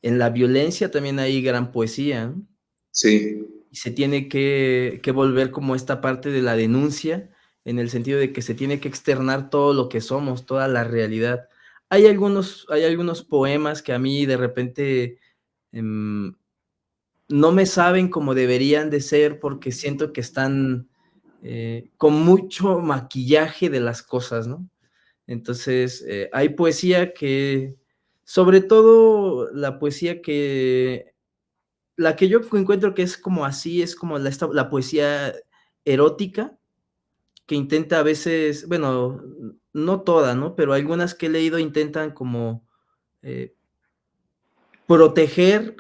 en la violencia también hay gran poesía, ¿no? sí, Y se tiene que volver como esta parte de la denuncia, en el sentido de que se tiene que externar todo lo que somos, toda la realidad. Hay algunos poemas que a mí de repente em, no me saben como deberían de ser porque siento que están con mucho maquillaje de las cosas, ¿no? Entonces, hay poesía que, sobre todo la poesía la que yo encuentro que es como así, es como la poesía erótica, que intenta a veces, bueno, no toda, ¿no? Pero algunas que he leído intentan como eh, proteger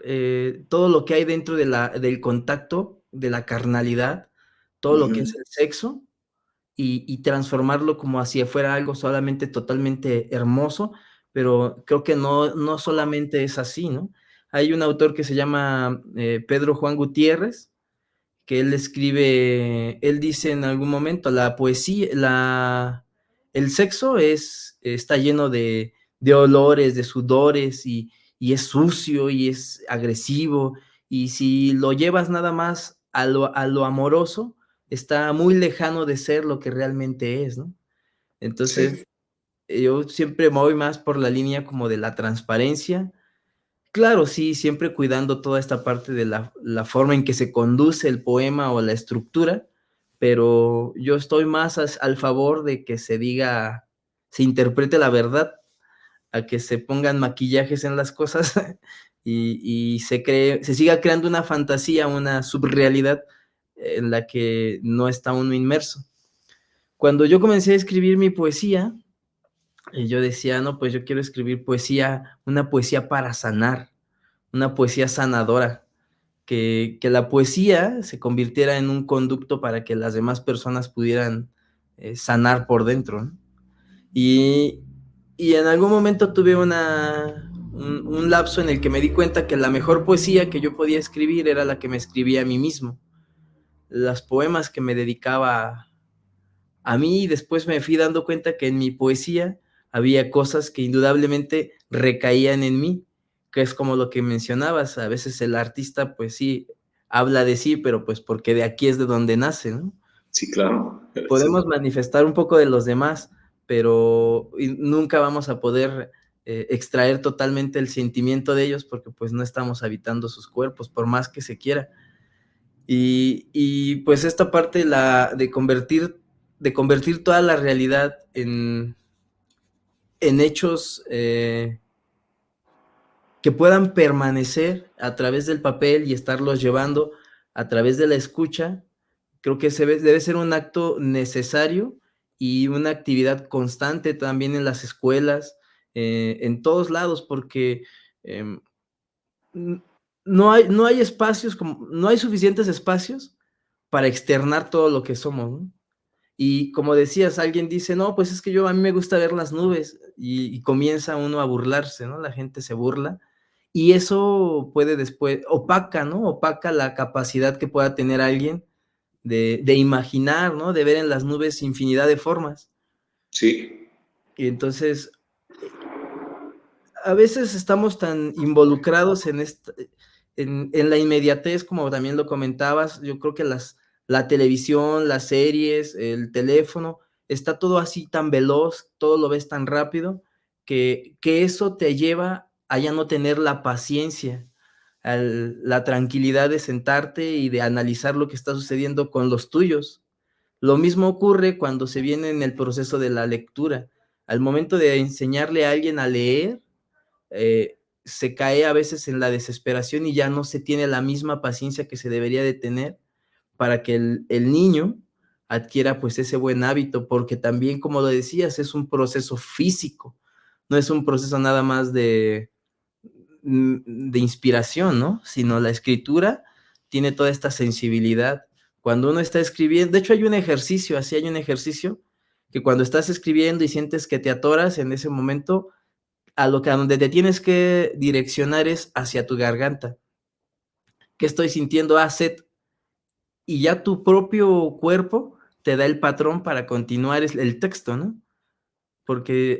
todo lo que hay dentro del contacto, de la carnalidad, todo lo que es ujú, el sexo, y transformarlo como hacia fuera algo solamente totalmente hermoso, pero creo que no solamente es así, ¿no? Hay un autor que se llama Pedro Juan Gutiérrez, que él dice en algún momento, el sexo está lleno de olores, de sudores y es sucio y es agresivo y si lo llevas nada más a lo amoroso, está muy lejano de ser lo que realmente es, ¿no? Entonces, sí, yo siempre me voy más por la línea como de la transparencia. Claro, sí, siempre cuidando toda esta parte de la forma en que se conduce el poema o la estructura, pero yo estoy más al favor de que se interprete la verdad, a que se pongan maquillajes en las cosas y se siga creando una fantasía, una subrealidad en la que no está uno inmerso. Cuando yo comencé a escribir mi poesía, yo decía, no, pues yo quiero escribir poesía, una poesía para sanar, una poesía sanadora, que la poesía se convirtiera en un conducto para que las demás personas pudieran sanar por dentro, ¿no? Y, y en algún momento tuve un lapso en el que me di cuenta que la mejor poesía que yo podía escribir era la que me escribía a mí mismo. Los poemas que me dedicaba a mí, y después me fui dando cuenta que en mi poesía había cosas que indudablemente recaían en mí, que es como lo que mencionabas, a veces el artista, pues sí, habla de sí, pero pues porque de aquí es de donde nace, ¿no? sí, claro, Podemos sí, manifestar un poco de los demás, pero nunca vamos a poder extraer totalmente el sentimiento de ellos porque pues no estamos habitando sus cuerpos, por más que se quiera. Pues esta parte de convertir toda la realidad en hechos que puedan permanecer a través del papel y estarlos llevando a través de la escucha, creo que debe ser un acto necesario y una actividad constante también en las escuelas, en todos lados, porque em, no hay espacios, como, no hay suficientes espacios para externar todo lo que somos, ¿no? Y como decías, alguien dice, no, pues es que a mí me gusta ver las nubes y comienza uno a burlarse, ¿no? La gente se burla y eso puede después, opaca, ¿no? Opaca la capacidad que pueda tener alguien de imaginar, ¿no? De ver en las nubes infinidad de formas. Sí, Y entonces, a veces estamos tan involucrados en la inmediatez, como también lo comentabas. Yo creo que la televisión, las series, el teléfono, está todo así tan veloz, todo lo ves tan rápido, que eso te lleva a ya no tener la paciencia, la tranquilidad de sentarte y de analizar lo que está sucediendo con los tuyos. Lo mismo ocurre cuando se viene en el proceso de la lectura. Al momento de enseñarle a alguien a leer, se cae a veces en la desesperación y ya no se tiene la misma paciencia que se debería de tener para que el niño adquiera pues ese buen hábito, porque también, como lo decías, es un proceso físico, no es un proceso nada más de inspiración, ¿no? Sino la escritura tiene toda esta sensibilidad. Cuando uno está escribiendo, de hecho hay un ejercicio, así hay un ejercicio, que cuando estás escribiendo y sientes que te atoras en ese momento, a donde te tienes que direccionar es hacia tu garganta. ¿Qué estoy sintiendo? Ah, sed. Y ya tu propio cuerpo te da el patrón para continuar el texto, ¿no? Porque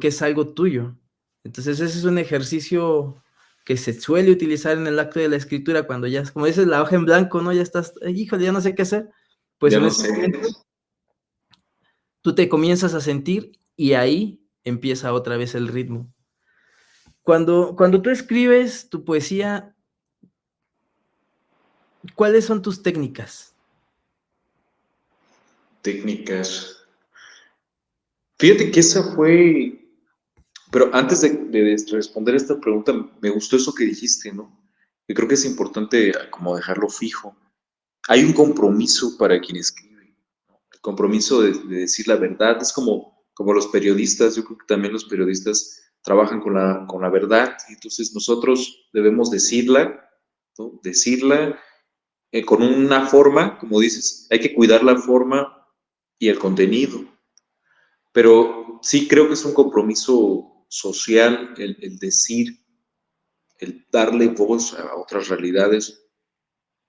es algo tuyo. Entonces, ese es un ejercicio que se suele utilizar en el acto de la escritura cuando ya, como dices, la hoja en blanco, ¿no? Ya estás, híjole, ya no sé qué hacer. Pues ya en no ese sé. momento tú te comienzas a sentir y ahí empieza otra vez el ritmo. Cuando tú escribes tu poesía, ¿cuáles son tus técnicas? Técnicas. Fíjate que esa fue, pero antes de responder esta pregunta, me gustó eso que dijiste, ¿no? Yo creo que es importante como dejarlo fijo. Hay un compromiso para quien escribe, ¿no? El compromiso de decir la verdad. Es como los periodistas, yo creo que también los periodistas trabajan con la verdad, y entonces nosotros debemos decirla, ¿no? Decirla con una forma, como dices, hay que cuidar la forma y el contenido, pero sí creo que es un compromiso social el decir, el darle voz a otras realidades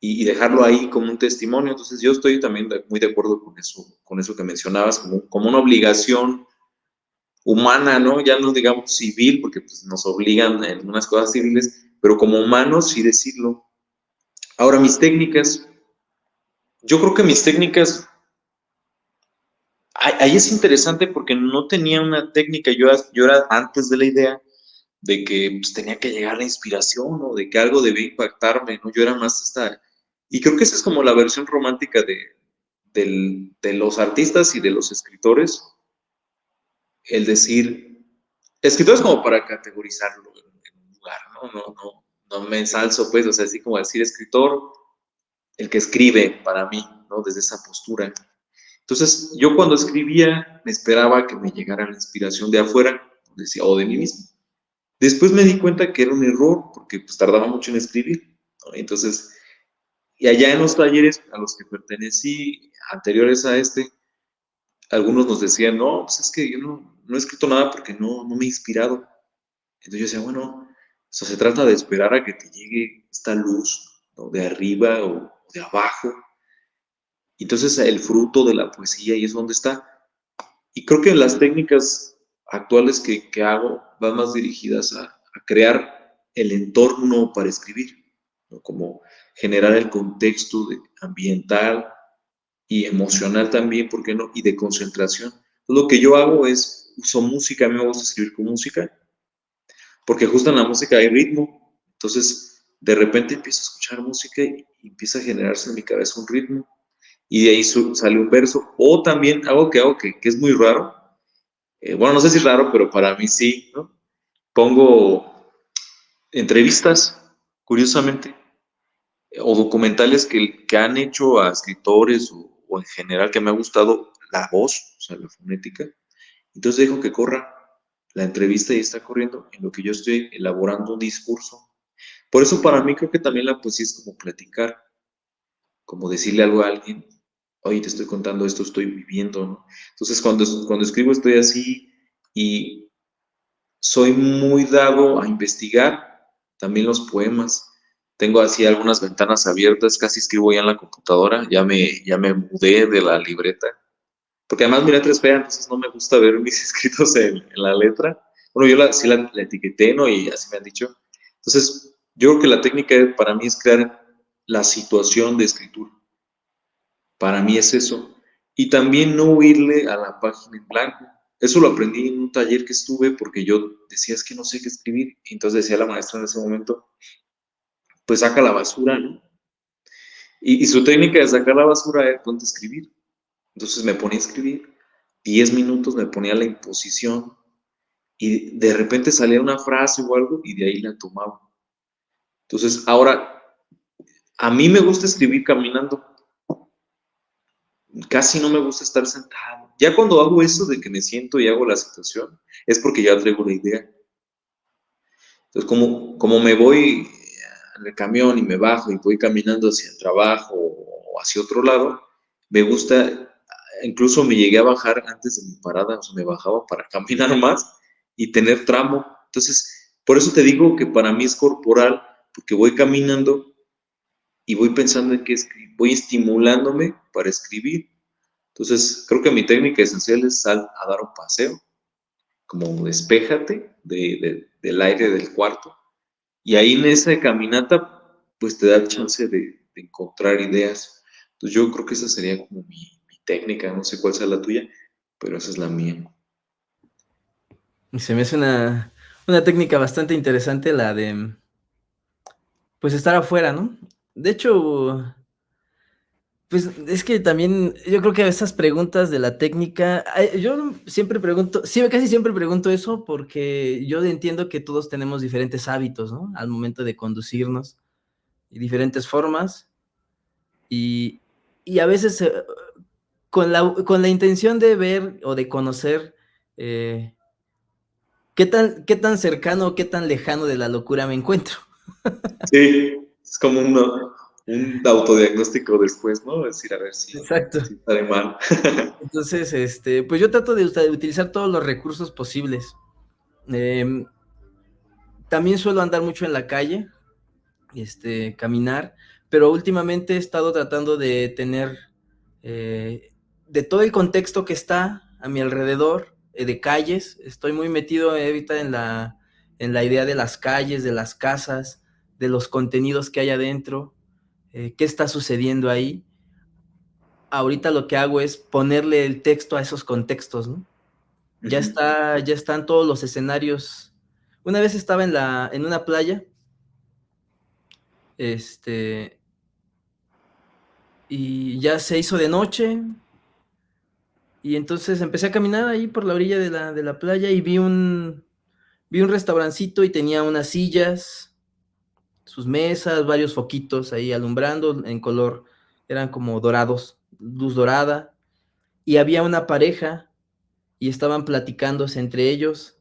y dejarlo ahí como un testimonio. Entonces yo estoy también muy de acuerdo con eso que mencionabas, como una obligación humana, ¿no? Ya no digamos civil, porque pues, nos obligan en unas cosas civiles, pero como humanos sí decirlo. Ahora, mis técnicas, yo creo que mis técnicas, ahí es interesante porque no tenía una técnica, yo era antes de la idea de que pues, tenía que llegar la inspiración o de que algo debía impactarme, ¿no? Yo era más esta, y creo que esa es como la versión romántica de los artistas y de los escritores, el decir, escritores como para categorizarlo en un lugar, ¿no? No me ensalzo, pues, o sea, así como decir escritor, el que escribe para mí, ¿no? Desde esa postura. Entonces, yo cuando escribía me esperaba que me llegara la inspiración de afuera, decía, o de mí mismo. Después me di cuenta que era un error, porque pues tardaba mucho en escribir, ¿no? Entonces, y allá en los talleres a los que pertenecí, anteriores a este, algunos nos decían, no, pues es que yo no he escrito nada porque no me he inspirado. Entonces yo decía, bueno, o sea, se trata de esperar a que te llegue esta luz, ¿no? De arriba o de abajo. Entonces el fruto de la poesía y es donde está. Y creo que las técnicas actuales que hago van más dirigidas a crear el entorno para escribir, ¿no? Como generar el contexto ambiental y emocional también, ¿por qué no? Y de concentración. Lo que yo hago es, uso música, a mí me gusta escribir con música, porque justo en la música hay ritmo. Entonces, de repente empiezo a escuchar música y empieza a generarse en mi cabeza un ritmo y de ahí sale un verso. O también algo que hago que es muy raro, bueno, no sé si es raro, pero para mí sí, ¿no? Pongo entrevistas, curiosamente, o documentales que han hecho a escritores o en general que me ha gustado la voz, o sea, la fonética. Entonces dejo que corra la entrevista y está corriendo en lo que yo estoy elaborando un discurso. Por eso para mí creo que también la poesía es como platicar, como decirle algo a alguien, oye, te estoy contando esto, estoy viviendo, ¿no? Entonces cuando escribo estoy así y soy muy dado a investigar también los poemas. Tengo así algunas ventanas abiertas, casi escribo ya en la computadora, ya me mudé de la libreta, porque además mi letra es fea, entonces no me gusta ver mis escritos en la letra. Bueno, yo sí la etiqueté, ¿no? Y así me han dicho. Entonces, yo creo que la técnica para mí es crear la situación de escritura. Para mí es eso. Y también no huirle a la página en blanco. Eso lo aprendí en un taller que estuve porque yo decía, es que no sé qué escribir. Y entonces decía la maestra en ese momento, pues saca la basura, ¿no? Y su técnica de sacar la basura es ponte a escribir. Entonces me ponía a escribir, 10 minutos me ponía la imposición y de repente salía una frase o algo y de ahí la tomaba. Entonces, ahora, a mí me gusta escribir caminando, casi no me gusta estar sentado. Ya cuando hago eso de que me siento y hago la situación, es porque ya traigo la idea. Entonces, como me voy en el camión y me bajo y voy caminando hacia el trabajo o hacia otro lado, me gusta, incluso me llegué a bajar antes de mi parada, o sea, me bajaba para caminar más y tener tramo. Entonces, por eso te digo que para mí es corporal, porque voy caminando y voy pensando en qué escribir, voy estimulándome para escribir. Entonces, creo que mi técnica esencial es sal a dar un paseo, como despéjate del aire del cuarto. Y ahí en esa caminata, pues te da chance de encontrar ideas. Entonces, yo creo que esa sería como mi técnica, no sé cuál sea la tuya, pero esa es la mía. Y se me hace una técnica bastante interesante la de, pues, estar afuera, ¿no? De hecho, pues, es que también yo creo que esas preguntas de la técnica, yo siempre pregunto, sí, casi siempre pregunto eso, porque yo entiendo que todos tenemos diferentes hábitos, ¿no? Al momento de conducirnos, y diferentes formas, y a veces, con la intención de ver o de conocer, eh, qué tan cercano o qué tan lejano de la locura me encuentro. Sí, es como un autodiagnóstico después, ¿no? Decir, a ver si Exacto. estaré mal. Entonces, pues yo trato de utilizar todos los recursos posibles. Em, También suelo andar mucho en la calle, caminar, pero últimamente he estado tratando de tener, de todo el contexto que está a mi alrededor, de calles. Estoy muy metido ahorita en la idea de las calles, de las casas, de los contenidos que hay adentro, qué está sucediendo ahí. Ahorita lo que hago es ponerle el texto a esos contextos, ¿no? Ujú. Ya están todos los escenarios. Una vez estaba en una playa, este, y ya se hizo de noche, y entonces empecé a caminar ahí por la orilla de la playa y vi un restaurancito y tenía unas sillas, sus mesas, varios foquitos ahí alumbrando en color, eran como dorados, luz dorada, y había una pareja y estaban platicándose entre ellos,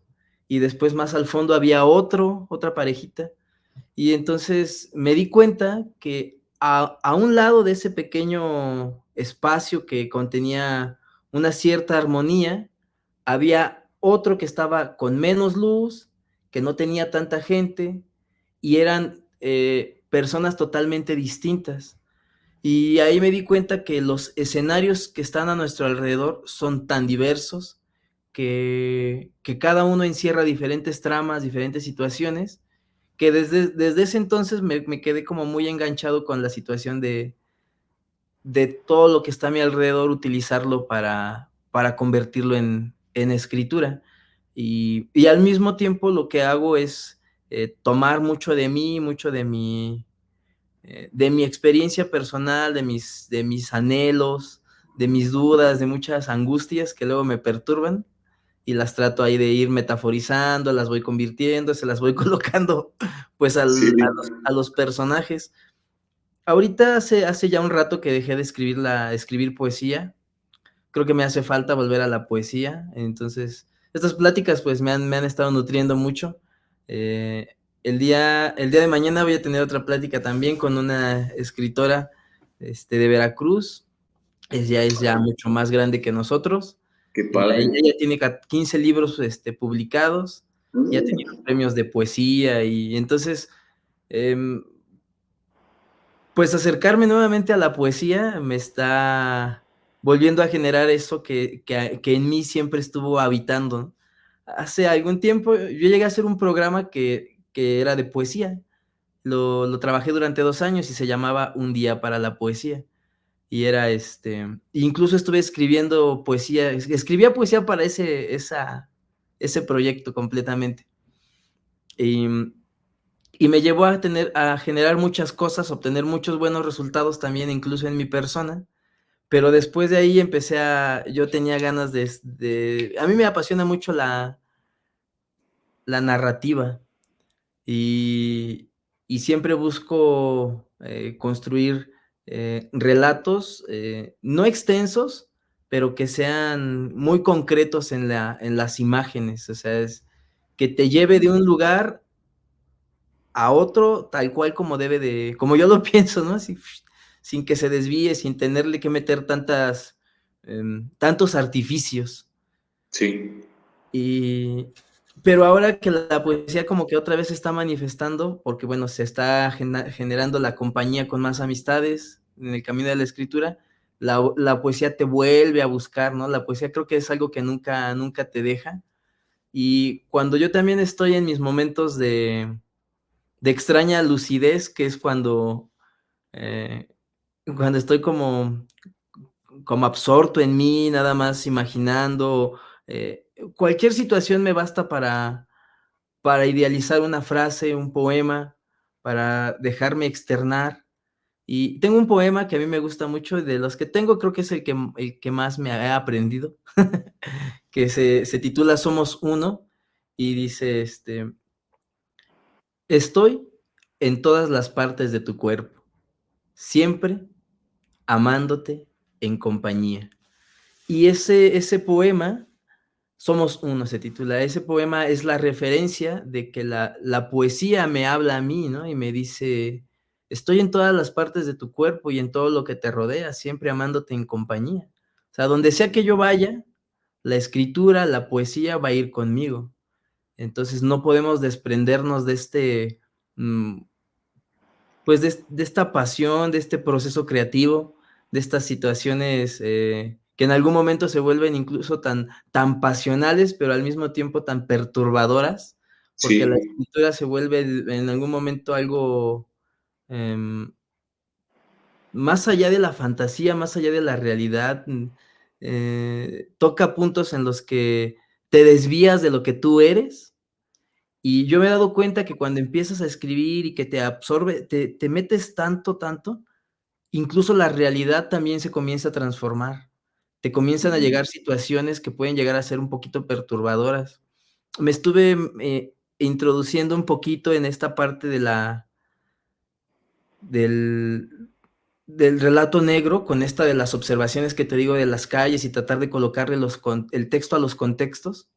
y después más al fondo había otra parejita. Y entonces me di cuenta que a un lado de ese pequeño espacio que contenía una cierta armonía, había otro que estaba con menos luz, que no tenía tanta gente, y eran personas totalmente distintas. Y ahí me di cuenta que los escenarios que están a nuestro alrededor son tan diversos que cada uno encierra diferentes tramas, diferentes situaciones, que desde ese entonces me quedé como muy enganchado con la situación de todo lo que está a mi alrededor, utilizarlo para convertirlo en escritura. Y al mismo tiempo lo que hago es tomar mucho de mí, mucho de mi experiencia personal, de mis anhelos, de mis dudas, de muchas angustias que luego me perturban, y las trato ahí de ir metaforizando, las voy convirtiendo, se las voy colocando pues Sí, a los personajes. Ahorita hace ya un rato que dejé de escribir poesía. Creo que me hace falta volver a la poesía. Entonces, estas pláticas pues me han estado nutriendo mucho. el día de mañana voy a tener otra plática también con una escritora de Veracruz. Ella es ya mucho más grande que nosotros. Qué Ella padre. ya tiene 15 libros publicados, ya ha tenido premios de poesía y entonces, em, pues acercarme nuevamente a la poesía me está volviendo a generar eso que en mí siempre estuvo habitando, ¿no? Hace algún tiempo yo llegué a hacer un programa que era de poesía. Lo trabajé durante 2 años y se llamaba Un día para la poesía. Y era, incluso estuve escribiendo poesía, escribía poesía para ese proyecto completamente. Y, y me llevó a generar muchas cosas, obtener muchos buenos resultados también, incluso en mi persona. Pero después de ahí yo tenía ganas a mí me apasiona mucho la narrativa. Y, y siempre busco construir relatos no extensos, pero que sean muy concretos en las imágenes. O sea, que te lleve de un lugar a otro tal cual como como yo lo pienso, ¿no? Así, sin que se desvíe, sin tenerle que meter tantos artificios. Sí, Y, pero ahora que la poesía como que otra vez se está manifestando, porque bueno, se está generando la compañía con más amistades en el camino de la escritura, la poesía te vuelve a buscar, ¿no? La poesía creo que es algo que nunca te deja. Y cuando yo también estoy en mis momentos de extraña lucidez, que es eh, cuando estoy como absorto en mí, nada más imaginando, cualquier situación me basta para idealizar una frase, un poema, para dejarme externar. Y tengo un poema que a mí me gusta mucho, de los que tengo, creo que es el que más me he aprendido, que se titula Somos Uno, y dice, estoy en todas las partes de tu cuerpo, siempre amándote en compañía. Y ese poema Somos uno se titula. Ese poema es la referencia de que la poesía me habla a mí, ¿no? Y me dice, estoy en todas las partes de tu cuerpo y en todo lo que te rodea, siempre amándote en compañía. O sea, donde sea que yo vaya, la escritura, la poesía va a ir conmigo. Entonces no podemos desprendernos mm, pues de esta pasión, de este proceso creativo, de estas situaciones que en algún momento se vuelven incluso tan pasionales, pero al mismo tiempo tan perturbadoras, porque la sí, escritura se vuelve en algún momento algo em, más allá de la fantasía, más allá de la realidad, toca puntos en los que te desvías de lo que tú eres. Y yo me he dado cuenta que cuando empiezas a escribir y que te absorbe, te metes tanto, incluso la realidad también se comienza a transformar. Te comienzan a llegar situaciones que pueden llegar a ser un poquito perturbadoras. Me estuve, introduciendo un poquito en esta parte del del relato negro, con esta de las observaciones que te digo de las calles y tratar de colocarle el texto a los contextos,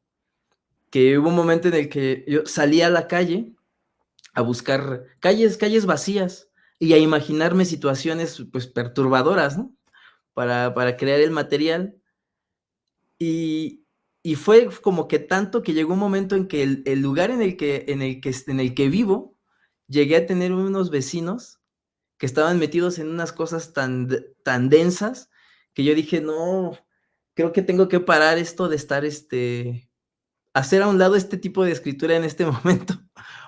que hubo un momento en el que yo salí a la calle a buscar calles vacías y a imaginarme situaciones, pues, perturbadoras, ¿no? Para crear el material. Y y fue como que tanto que llegó un momento en que el lugar en el que vivo, llegué a tener unos vecinos que estaban metidos en unas cosas tan densas, que yo dije: "No, creo que tengo que parar esto de estar, hacer a un lado este tipo de escritura en este momento,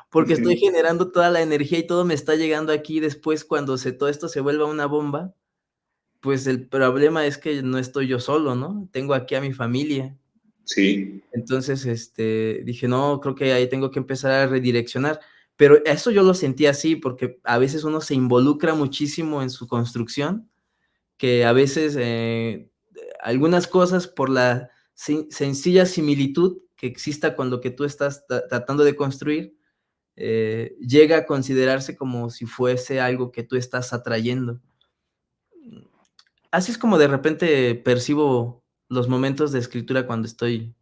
porque estoy generando toda la energía y todo me está llegando aquí, después cuando todo esto se vuelva una bomba, pues el problema es que no estoy yo solo, ¿no? Tengo aquí a mi familia". sí, Entonces, dije: "No, creo que ahí tengo que empezar a redireccionar". Pero eso yo lo sentí así, porque a veces uno se involucra muchísimo en su construcción, que a veces, algunas cosas por la sencilla similitud que exista con lo que tú estás tratando de construir, llega a considerarse como si fuese algo que tú estás atrayendo. Así es como de repente percibo los momentos de escritura cuando estoy,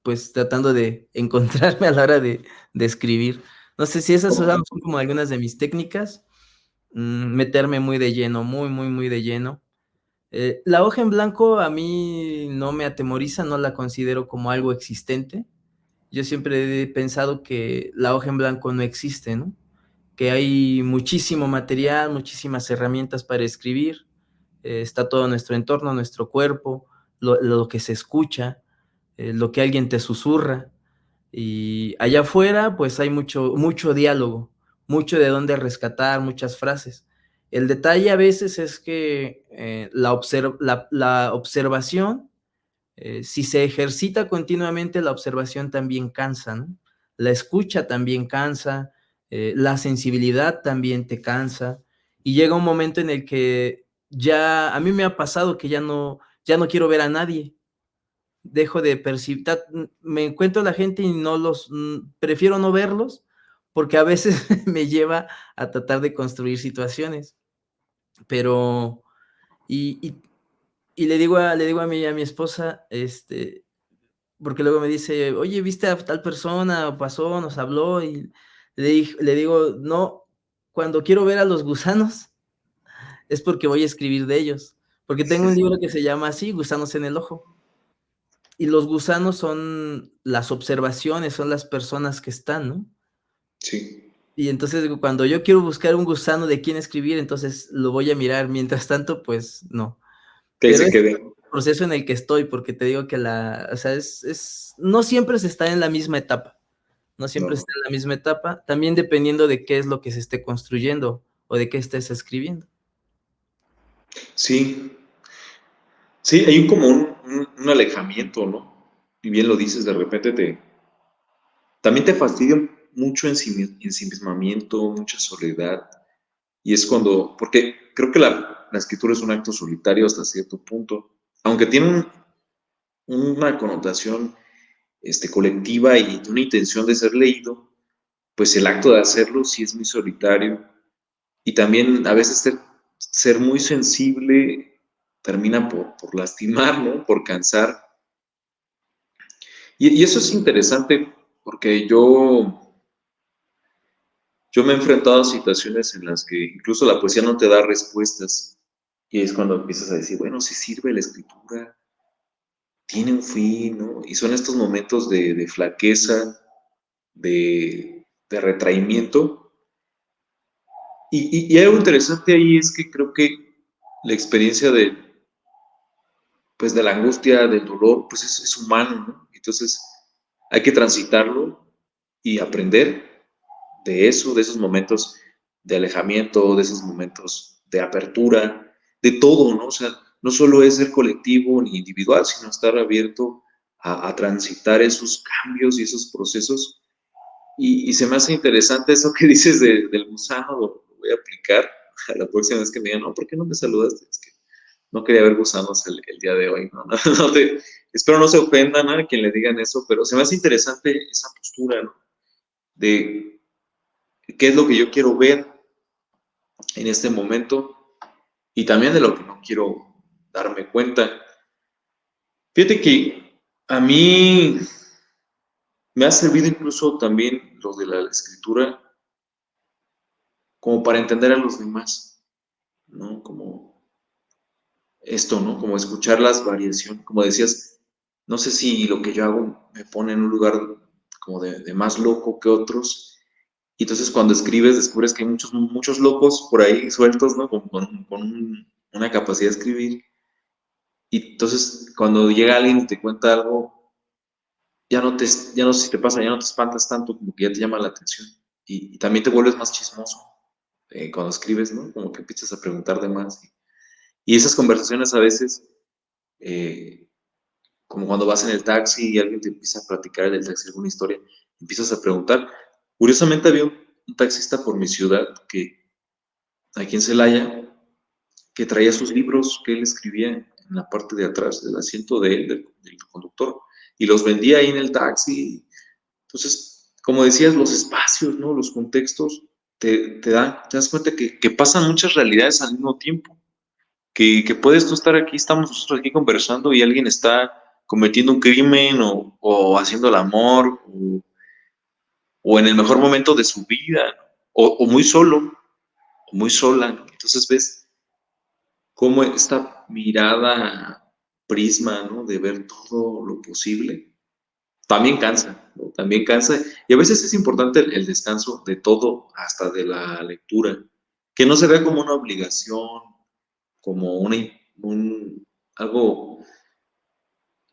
pues, tratando de encontrarme a la hora de escribir. No sé si esas Ok. son como algunas de mis técnicas, meterme muy de lleno, muy, muy, muy de lleno. La hoja en blanco a mí no me atemoriza, no la considero como algo existente. Yo siempre he pensado que la hoja en blanco no existe, ¿no? Que hay muchísimo material, muchísimas herramientas para escribir, está todo nuestro entorno, nuestro cuerpo, lo que se escucha, lo que alguien te susurra. Y allá afuera, pues hay mucho, mucho diálogo, mucho de dónde rescatar, muchas frases. El detalle a veces es que la observación, si se ejercita continuamente, la observación también cansa, ¿no? La escucha también cansa, la sensibilidad también te cansa, y llega un momento en el que ya, a mí me ha pasado que ya no quiero ver a nadie, dejo de percibir, me encuentro a la gente y no prefiero no verlos, porque a veces me lleva a tratar de construir situaciones, pero, y, y, y le digo a mi esposa, porque luego me dice: "Oye, ¿viste a tal persona? Pasó, nos habló", y le digo: "No, cuando quiero ver a los gusanos es porque voy a escribir de ellos", porque tengo un libro que se llama así, Gusanos en el ojo, y los gusanos son las observaciones, son las personas que están, ¿no? Sí, Y entonces, digo, cuando yo quiero buscar un gusano de quién escribir, entonces lo voy a mirar, mientras tanto, pues no. que ahí Pero se es quede. el proceso en el que estoy, porque te digo que o sea, no siempre se está en la misma etapa. No siempre No. está en la misma etapa, también dependiendo de qué es lo que se esté construyendo o de qué estés escribiendo. Sí, sí, hay como un alejamiento, ¿no? Y bien lo dices, de repente también te fastidia mucho ensimismamiento, mucha soledad. Y es cuando, porque creo que la escritura es un acto solitario hasta cierto punto, aunque tiene una connotación colectiva y una intención de ser leído, pues el acto de hacerlo sí es muy solitario. Y también a veces ser muy sensible termina por lastimar, ¿no? Por cansar. Y eso es interesante porque yo me he enfrentado a situaciones en las que incluso la poesía no te da respuestas. Y es cuando empiezas a decir, bueno, sí sirve la escritura, tiene un fin, ¿no? Y son estos momentos de flaqueza, de retraimiento. Y algo interesante ahí es que creo que la experiencia pues de la angustia, del dolor, pues es humano, ¿no? Entonces hay que transitarlo y aprender de eso, de esos momentos de alejamiento, de esos momentos de apertura, de todo, ¿no? O sea, no solo es ser colectivo ni individual, sino estar abierto a transitar esos cambios y esos procesos. Y se me hace interesante eso que dices del gusano, lo voy a aplicar a la próxima vez que me digan, no, ¿por qué no me saludaste? Es que no quería ver gusanos el día de hoy, ¿no? Espero no se ofendan a quien le digan eso, pero se me hace interesante esa postura, ¿no? De qué es lo que yo quiero ver en este momento y también de lo que no quiero darme cuenta. Fíjate que a mí me ha servido incluso también lo de la escritura como para entender a los demás, ¿no? Como esto, ¿no? Como escuchar las variaciones, como decías, no sé si lo que yo hago me pone en un lugar como de más loco que otros, y entonces cuando escribes descubres que hay muchos, muchos locos por ahí sueltos, ¿no? Una capacidad de escribir, y entonces cuando llega alguien y te cuenta algo, ya no sé si te pasa, ya no te espantas tanto, como que ya te llama la atención, y también te vuelves más chismoso cuando escribes, ¿no? Como que empiezas a preguntar de más, y esas conversaciones a veces eh, como cuando vas en el taxi y alguien te empieza a platicar del taxi alguna historia, empiezas a preguntar. Curiosamente había un taxista por mi ciudad que aquí en Celaya que traía sus libros que él escribía en la parte de atrás del asiento de él, del conductor, y los vendía ahí en el taxi. Entonces, como decías, los espacios, ¿no? Los contextos te das cuenta que pasan muchas realidades al mismo tiempo que puedes tú estar aquí, estamos nosotros aquí conversando y alguien está cometiendo un crimen o haciendo el amor o en el mejor momento de su vida, o muy solo, o muy sola, ¿no? Entonces ves cómo esta mirada, prisma, ¿no? De ver todo lo posible, también cansa, ¿no? También cansa. Y a veces es importante el descanso de todo, hasta de la lectura, que no se vea como una obligación, como un, algo,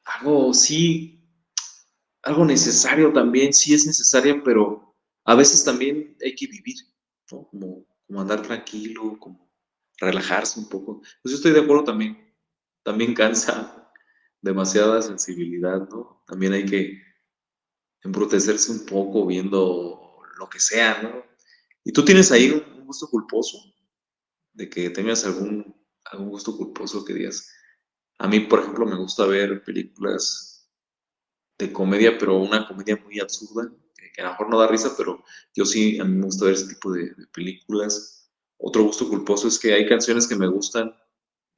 algo, sí, algo necesario también, sí es necesario, pero a veces también hay que vivir, ¿no? Como andar tranquilo, como relajarse un poco. Pues yo estoy de acuerdo también, también cansa demasiada sensibilidad, ¿no? También hay que embrutecerse un poco viendo lo que sea, ¿no? ¿Y tú tienes ahí un gusto culposo? De que tengas algún gusto culposo que digas. A mí, por ejemplo, me gusta ver películas de comedia, pero una comedia muy absurda, que a lo mejor no da risa, pero yo sí, a mí me gusta ver ese tipo de películas. Otro gusto culposo es que hay canciones que me gustan,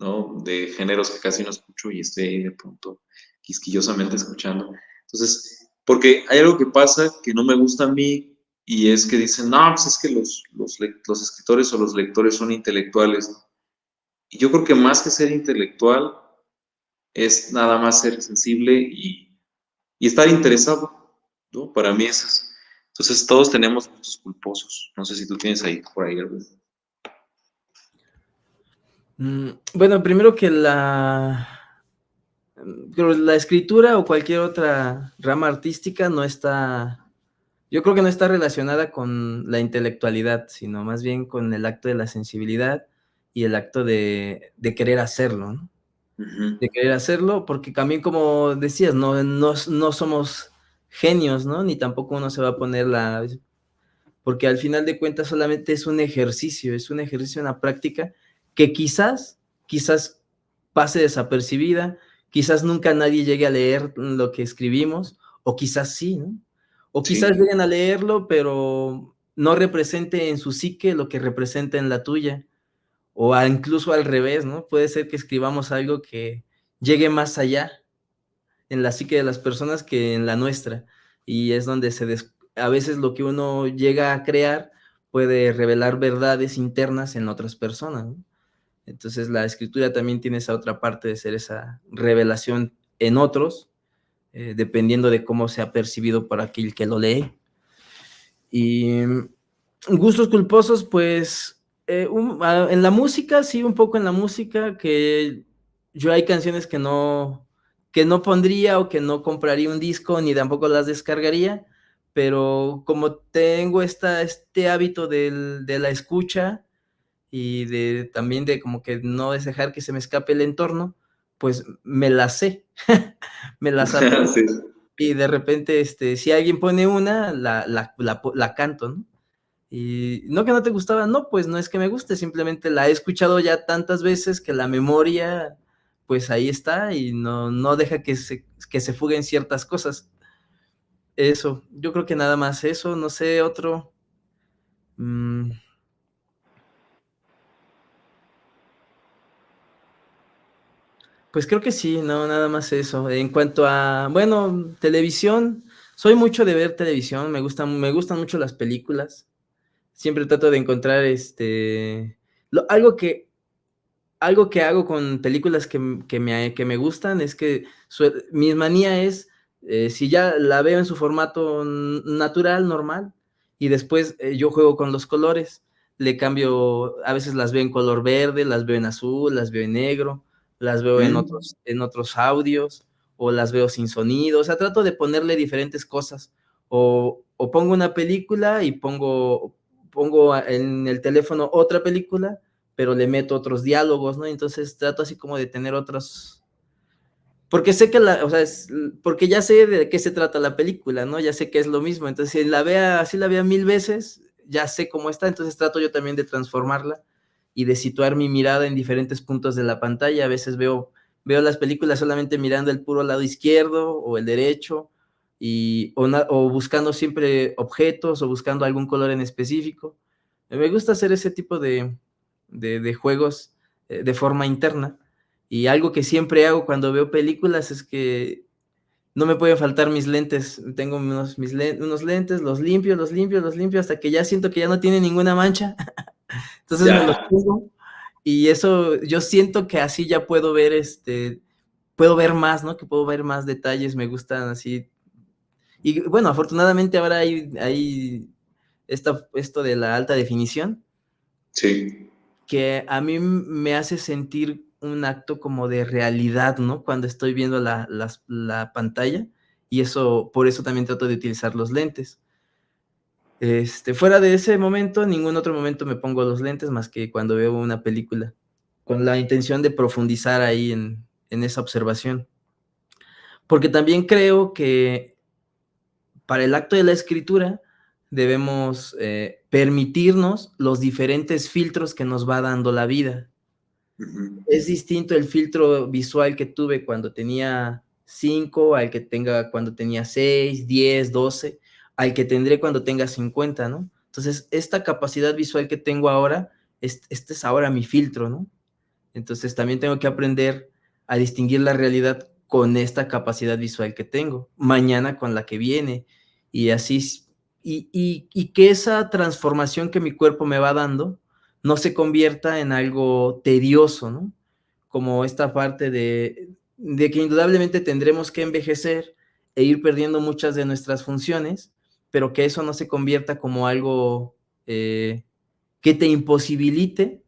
¿no? De géneros que casi no escucho y estoy ahí de pronto quisquillosamente escuchando. Entonces, porque hay algo que pasa que no me gusta a mí y es que dicen, no, pues es que los escritores o los lectores son intelectuales, ¿no? Y yo creo que más que ser intelectual es nada más ser sensible y estar interesado, ¿no? Para mí eso es. Entonces todos tenemos gustos culposos. No sé si tú tienes ahí por ahí algo. Bueno, primero que la escritura o cualquier otra rama artística no está, yo creo que no está relacionada con la intelectualidad, sino más bien con el acto de la sensibilidad y el acto de querer hacerlo, ¿no? Ujú. De querer hacerlo, porque también, como decías, no somos genios, ¿no? Ni tampoco uno se va a poner porque al final de cuentas solamente es un ejercicio, una práctica que quizás pase desapercibida, quizás nunca nadie llegue a leer lo que escribimos, o quizás sí, ¿no? O quizás Sí. lleguen a leerlo, pero no represente en su psique lo que representa en la tuya, o incluso al revés, ¿no? Puede ser que escribamos algo que llegue más allá en la psique de las personas que en la nuestra. Y es donde a veces lo que uno llega a crear puede revelar verdades internas en otras personas, ¿no? Entonces la escritura también tiene esa otra parte de ser esa revelación en otros, dependiendo de cómo sea percibido por aquel que lo lee. Y gustos culposos, pues en la música, sí, un poco en la música, que yo hay canciones que no pondría o que no compraría un disco ni tampoco las descargaría, pero como tengo este hábito de la escucha y también de como que no es dejar que se me escape el entorno, pues me la sé, me las aprendo Sí. y de repente, si alguien pone una, la canto, ¿no? Y no que no te gustaba, no, pues no es que me guste, simplemente la he escuchado ya tantas veces que la memoria, pues ahí está y no deja que se fuguen ciertas cosas. Eso, yo creo que nada más eso, no sé, otro. mm, pues creo que sí, no, nada más eso. En cuanto a, bueno, televisión, soy mucho de ver televisión, me gustan mucho las películas. Siempre trato de encontrar algo que hago con películas que me gustan es que mi manía es, si ya la veo en su formato natural, normal, y después yo juego con los colores, le cambio, a veces las veo en color verde, las veo en azul, las veo en negro, las veo Mm. en otros audios, o las veo sin sonido, o sea, trato de ponerle diferentes cosas, o pongo una película y pongo en el teléfono otra película, pero le meto otros diálogos, ¿no? Entonces trato así como de tener otros, porque sé que o sea, porque ya sé de qué se trata la película, ¿no? Ya sé que es lo mismo, entonces si la vea 1000 veces, ya sé cómo está, entonces trato yo también de transformarla y de situar mi mirada en diferentes puntos de la pantalla. A veces veo las películas solamente mirando el puro lado izquierdo o el derecho, o buscando siempre objetos o buscando algún color en específico. Me gusta hacer ese tipo de juegos de forma interna. Y algo que siempre hago cuando veo películas es que no me pueden faltar mis lentes. Tengo unos lentes, los limpio, hasta que ya siento que ya no tiene ninguna mancha. Entonces me los Ya, pongo y eso, yo siento que así ya puedo ver, puedo ver más, ¿no? Que puedo ver más detalles, me gustan así. Y bueno, afortunadamente ahora hay esto de la alta definición, sí. que a mí me hace sentir un acto como de realidad, ¿no? Cuando estoy viendo la pantalla, y eso, por eso también trato de utilizar los lentes. Fuera de ese momento, ningún otro momento me pongo los lentes más que cuando veo una película, con la intención de profundizar ahí en esa observación. Porque también creo que para el acto de la escritura debemos permitirnos los diferentes filtros que nos va dando la vida. Ujú. Es distinto el filtro visual que tuve cuando tenía 5 al que tenga cuando tenía 6, 10, 12, al que tendré cuando tenga 50, ¿no? Entonces, esta capacidad visual que tengo ahora, este es ahora mi filtro, ¿no? Entonces, también tengo que aprender a distinguir la realidad con esta capacidad visual que tengo, mañana con la que viene, y así, y que esa transformación que mi cuerpo me va dando no se convierta en algo tedioso, ¿no? Como esta parte de que indudablemente tendremos que envejecer e ir perdiendo muchas de nuestras funciones, pero que eso no se convierta como algo que te imposibilite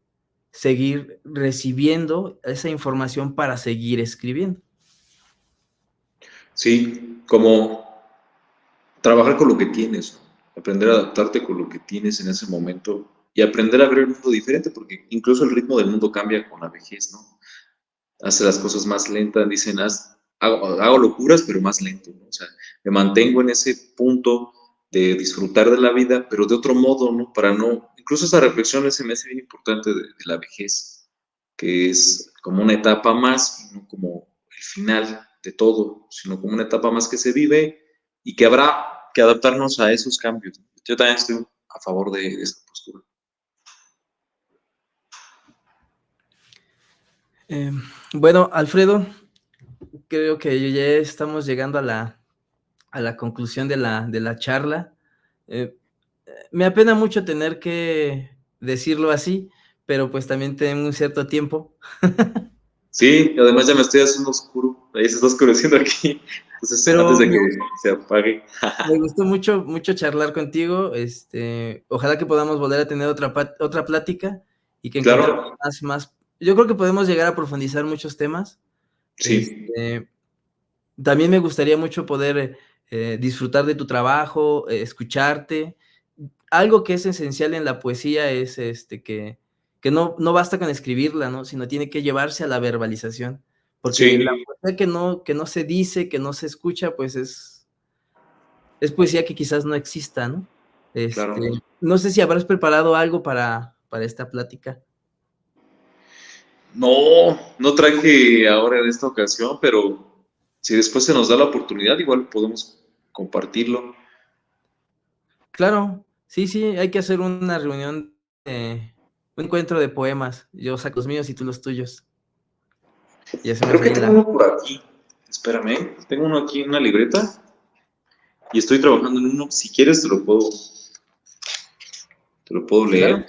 seguir recibiendo esa información para seguir escribiendo. Sí, como trabajar con lo que tienes, ¿no? Aprender a adaptarte con lo que tienes en ese momento y aprender a ver el mundo diferente, porque incluso el ritmo del mundo cambia con la vejez, ¿no? Hace las cosas más lentas, dicen, hago locuras, pero más lento, ¿no? O sea, me mantengo en ese punto de disfrutar de la vida, pero de otro modo, ¿no? Para no, incluso esa reflexión se me hace bien importante de la vejez, que es como una etapa más, no como el final de todo, sino como una etapa más que se vive y que habrá que adaptarnos a esos cambios. Yo también estoy a favor de esa postura. Eh, bueno, Alfredo, creo que ya estamos llegando a la conclusión de la charla. Eh, Me apena mucho tener que decirlo así, pero pues también tengo un cierto tiempo. Sí, y además ya me estoy haciendo oscuro, ahí se está oscureciendo aquí, entonces antes Pero de que se apague. me gustó mucho, mucho charlar contigo. Ojalá que podamos volver a tener otra plática y que encontremos Claro, más. Yo creo que podemos llegar a profundizar muchos temas. sí, Este, También me gustaría mucho poder disfrutar de tu trabajo, escucharte. Algo que es esencial en la poesía es que no basta con escribirla, ¿no? Sino tiene que llevarse a la verbalización. Porque la sí, poesía que no se dice, que no se escucha, pues es poesía que quizás no exista, ¿no? claro. No sé si habrás preparado algo para esta plática. No, no traje ahora en esta ocasión, pero si después se nos da la oportunidad, igual podemos compartirlo. Claro, sí, sí, hay que hacer una reunión, un encuentro de poemas. Yo saco los míos y tú los tuyos. Y hacemos Creo que ahí tengo la... uno por aquí. Espérame, tengo uno aquí en una libreta y estoy trabajando en uno. Si quieres, te lo puedo Claro, leer,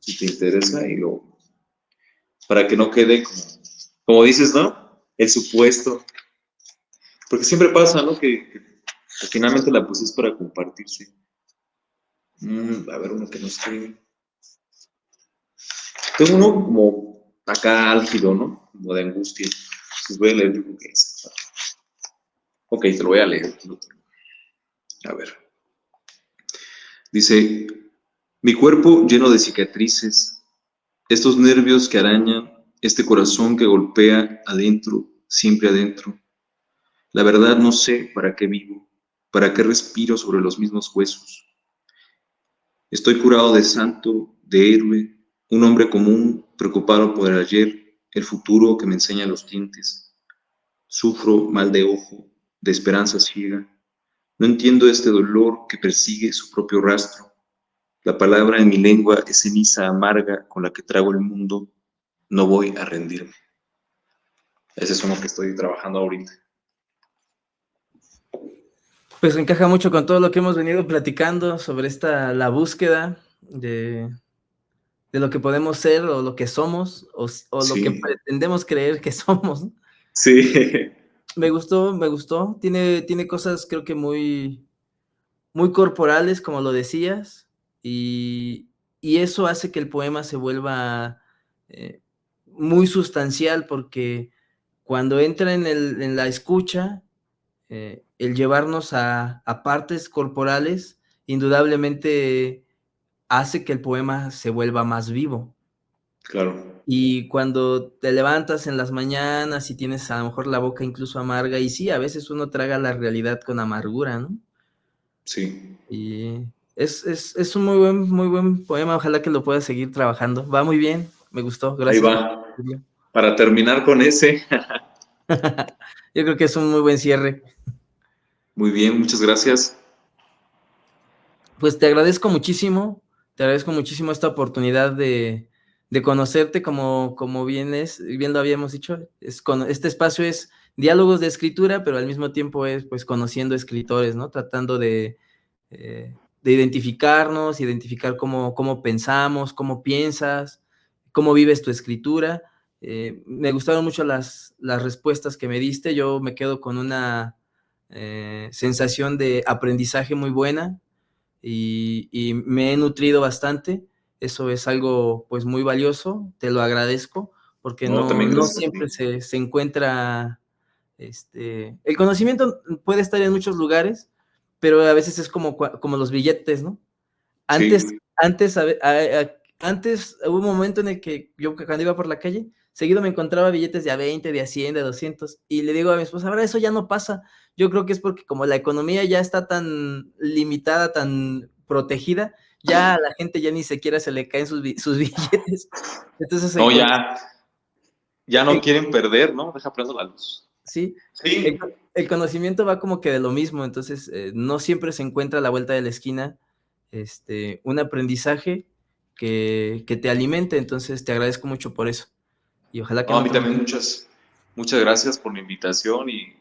si te interesa, para que no quede como dices, ¿no? El supuesto. Porque siempre pasa, ¿no? Que finalmente la poesía es para compartirse. A ver, uno que no esté. Tengo uno como acá álgido, ¿no? Como de angustia. Entonces voy a leer lo que es. Ok, te lo voy a leer. Aquí lo tengo. A ver. Dice, mi cuerpo lleno de cicatrices, estos nervios que arañan, este corazón que golpea adentro, siempre adentro. La verdad no sé para qué vivo, para qué respiro sobre los mismos huesos. Estoy curado de santo, de héroe, un hombre común, preocupado por el ayer, el futuro que me enseña los dientes. Sufro mal de ojo, de esperanza ciega. No entiendo este dolor que persigue su propio rastro. La palabra en mi lengua es ceniza amarga con la que trago el mundo. No voy a rendirme. Ese es uno que estoy trabajando ahorita. Pues encaja mucho con todo lo que hemos venido platicando sobre la búsqueda de lo que podemos ser o lo que somos o lo que Sí, pretendemos creer que somos, ¿no? sí, Me gustó, tiene cosas creo que muy corporales, como lo decías, y y eso hace que el poema se vuelva, muy sustancial, porque cuando entra en la escucha, el llevarnos a partes corporales, indudablemente hace que el poema se vuelva más vivo. claro, Y cuando te levantas en las mañanas y tienes a lo mejor la boca incluso amarga, y sí, a veces uno traga la realidad con amargura, ¿no? sí. Y es un muy buen poema, ojalá que lo puedas seguir trabajando. Va muy bien, me gustó, Ahí gracias por va. compartirlo. Para terminar con ese, Yo creo que es un muy buen cierre. muy bien, muchas gracias. Pues te agradezco muchísimo esta oportunidad de conocerte como bien lo habíamos dicho, este espacio es diálogos de escritura, pero al mismo tiempo es, pues, conociendo escritores, ¿no? Tratando de identificarnos, identificar cómo pensamos, cómo piensas, cómo vives tu escritura. Me gustaron mucho las respuestas que me diste, yo me quedo con una, sensación de aprendizaje muy buena, y me he nutrido bastante. Eso es algo, pues, muy valioso, te lo agradezco, porque No, también no gracias a siempre ti. se encuentra, el conocimiento puede estar en muchos lugares, pero a veces es como los billetes, ¿no? Antes Sí. antes, antes hubo un momento en el que yo cuando iba por la calle, seguido me encontraba billetes de a 20, de a 100, de a 200, y le digo a mi esposa: "Ahora eso ya no pasa". Yo creo que es porque como la economía ya está tan limitada, tan protegida, ya a la gente ya ni siquiera se le caen sus billetes. Entonces, No, ya no en quieren perder, ¿no? Deja prendo la luz. sí, Sí. el conocimiento va como que de lo mismo, entonces, no siempre se encuentra a la vuelta de la esquina, un aprendizaje que te alimente, entonces te agradezco mucho por eso, y ojalá que No, en a mí otro también momento. muchas gracias por la invitación y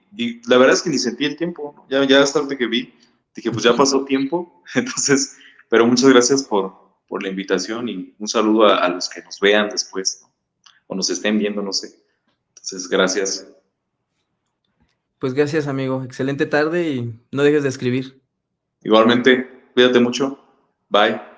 la verdad es que ni sentí el tiempo, ¿no? Ya hasta ahorita que vi, dije, pues ya pasó tiempo, entonces, pero muchas gracias por la invitación y un saludo a los que nos vean después, ¿no? O nos estén viendo, no sé. Entonces, gracias. Pues gracias, amigo, excelente tarde y no dejes de escribir. Igualmente, cuídate mucho. Bye.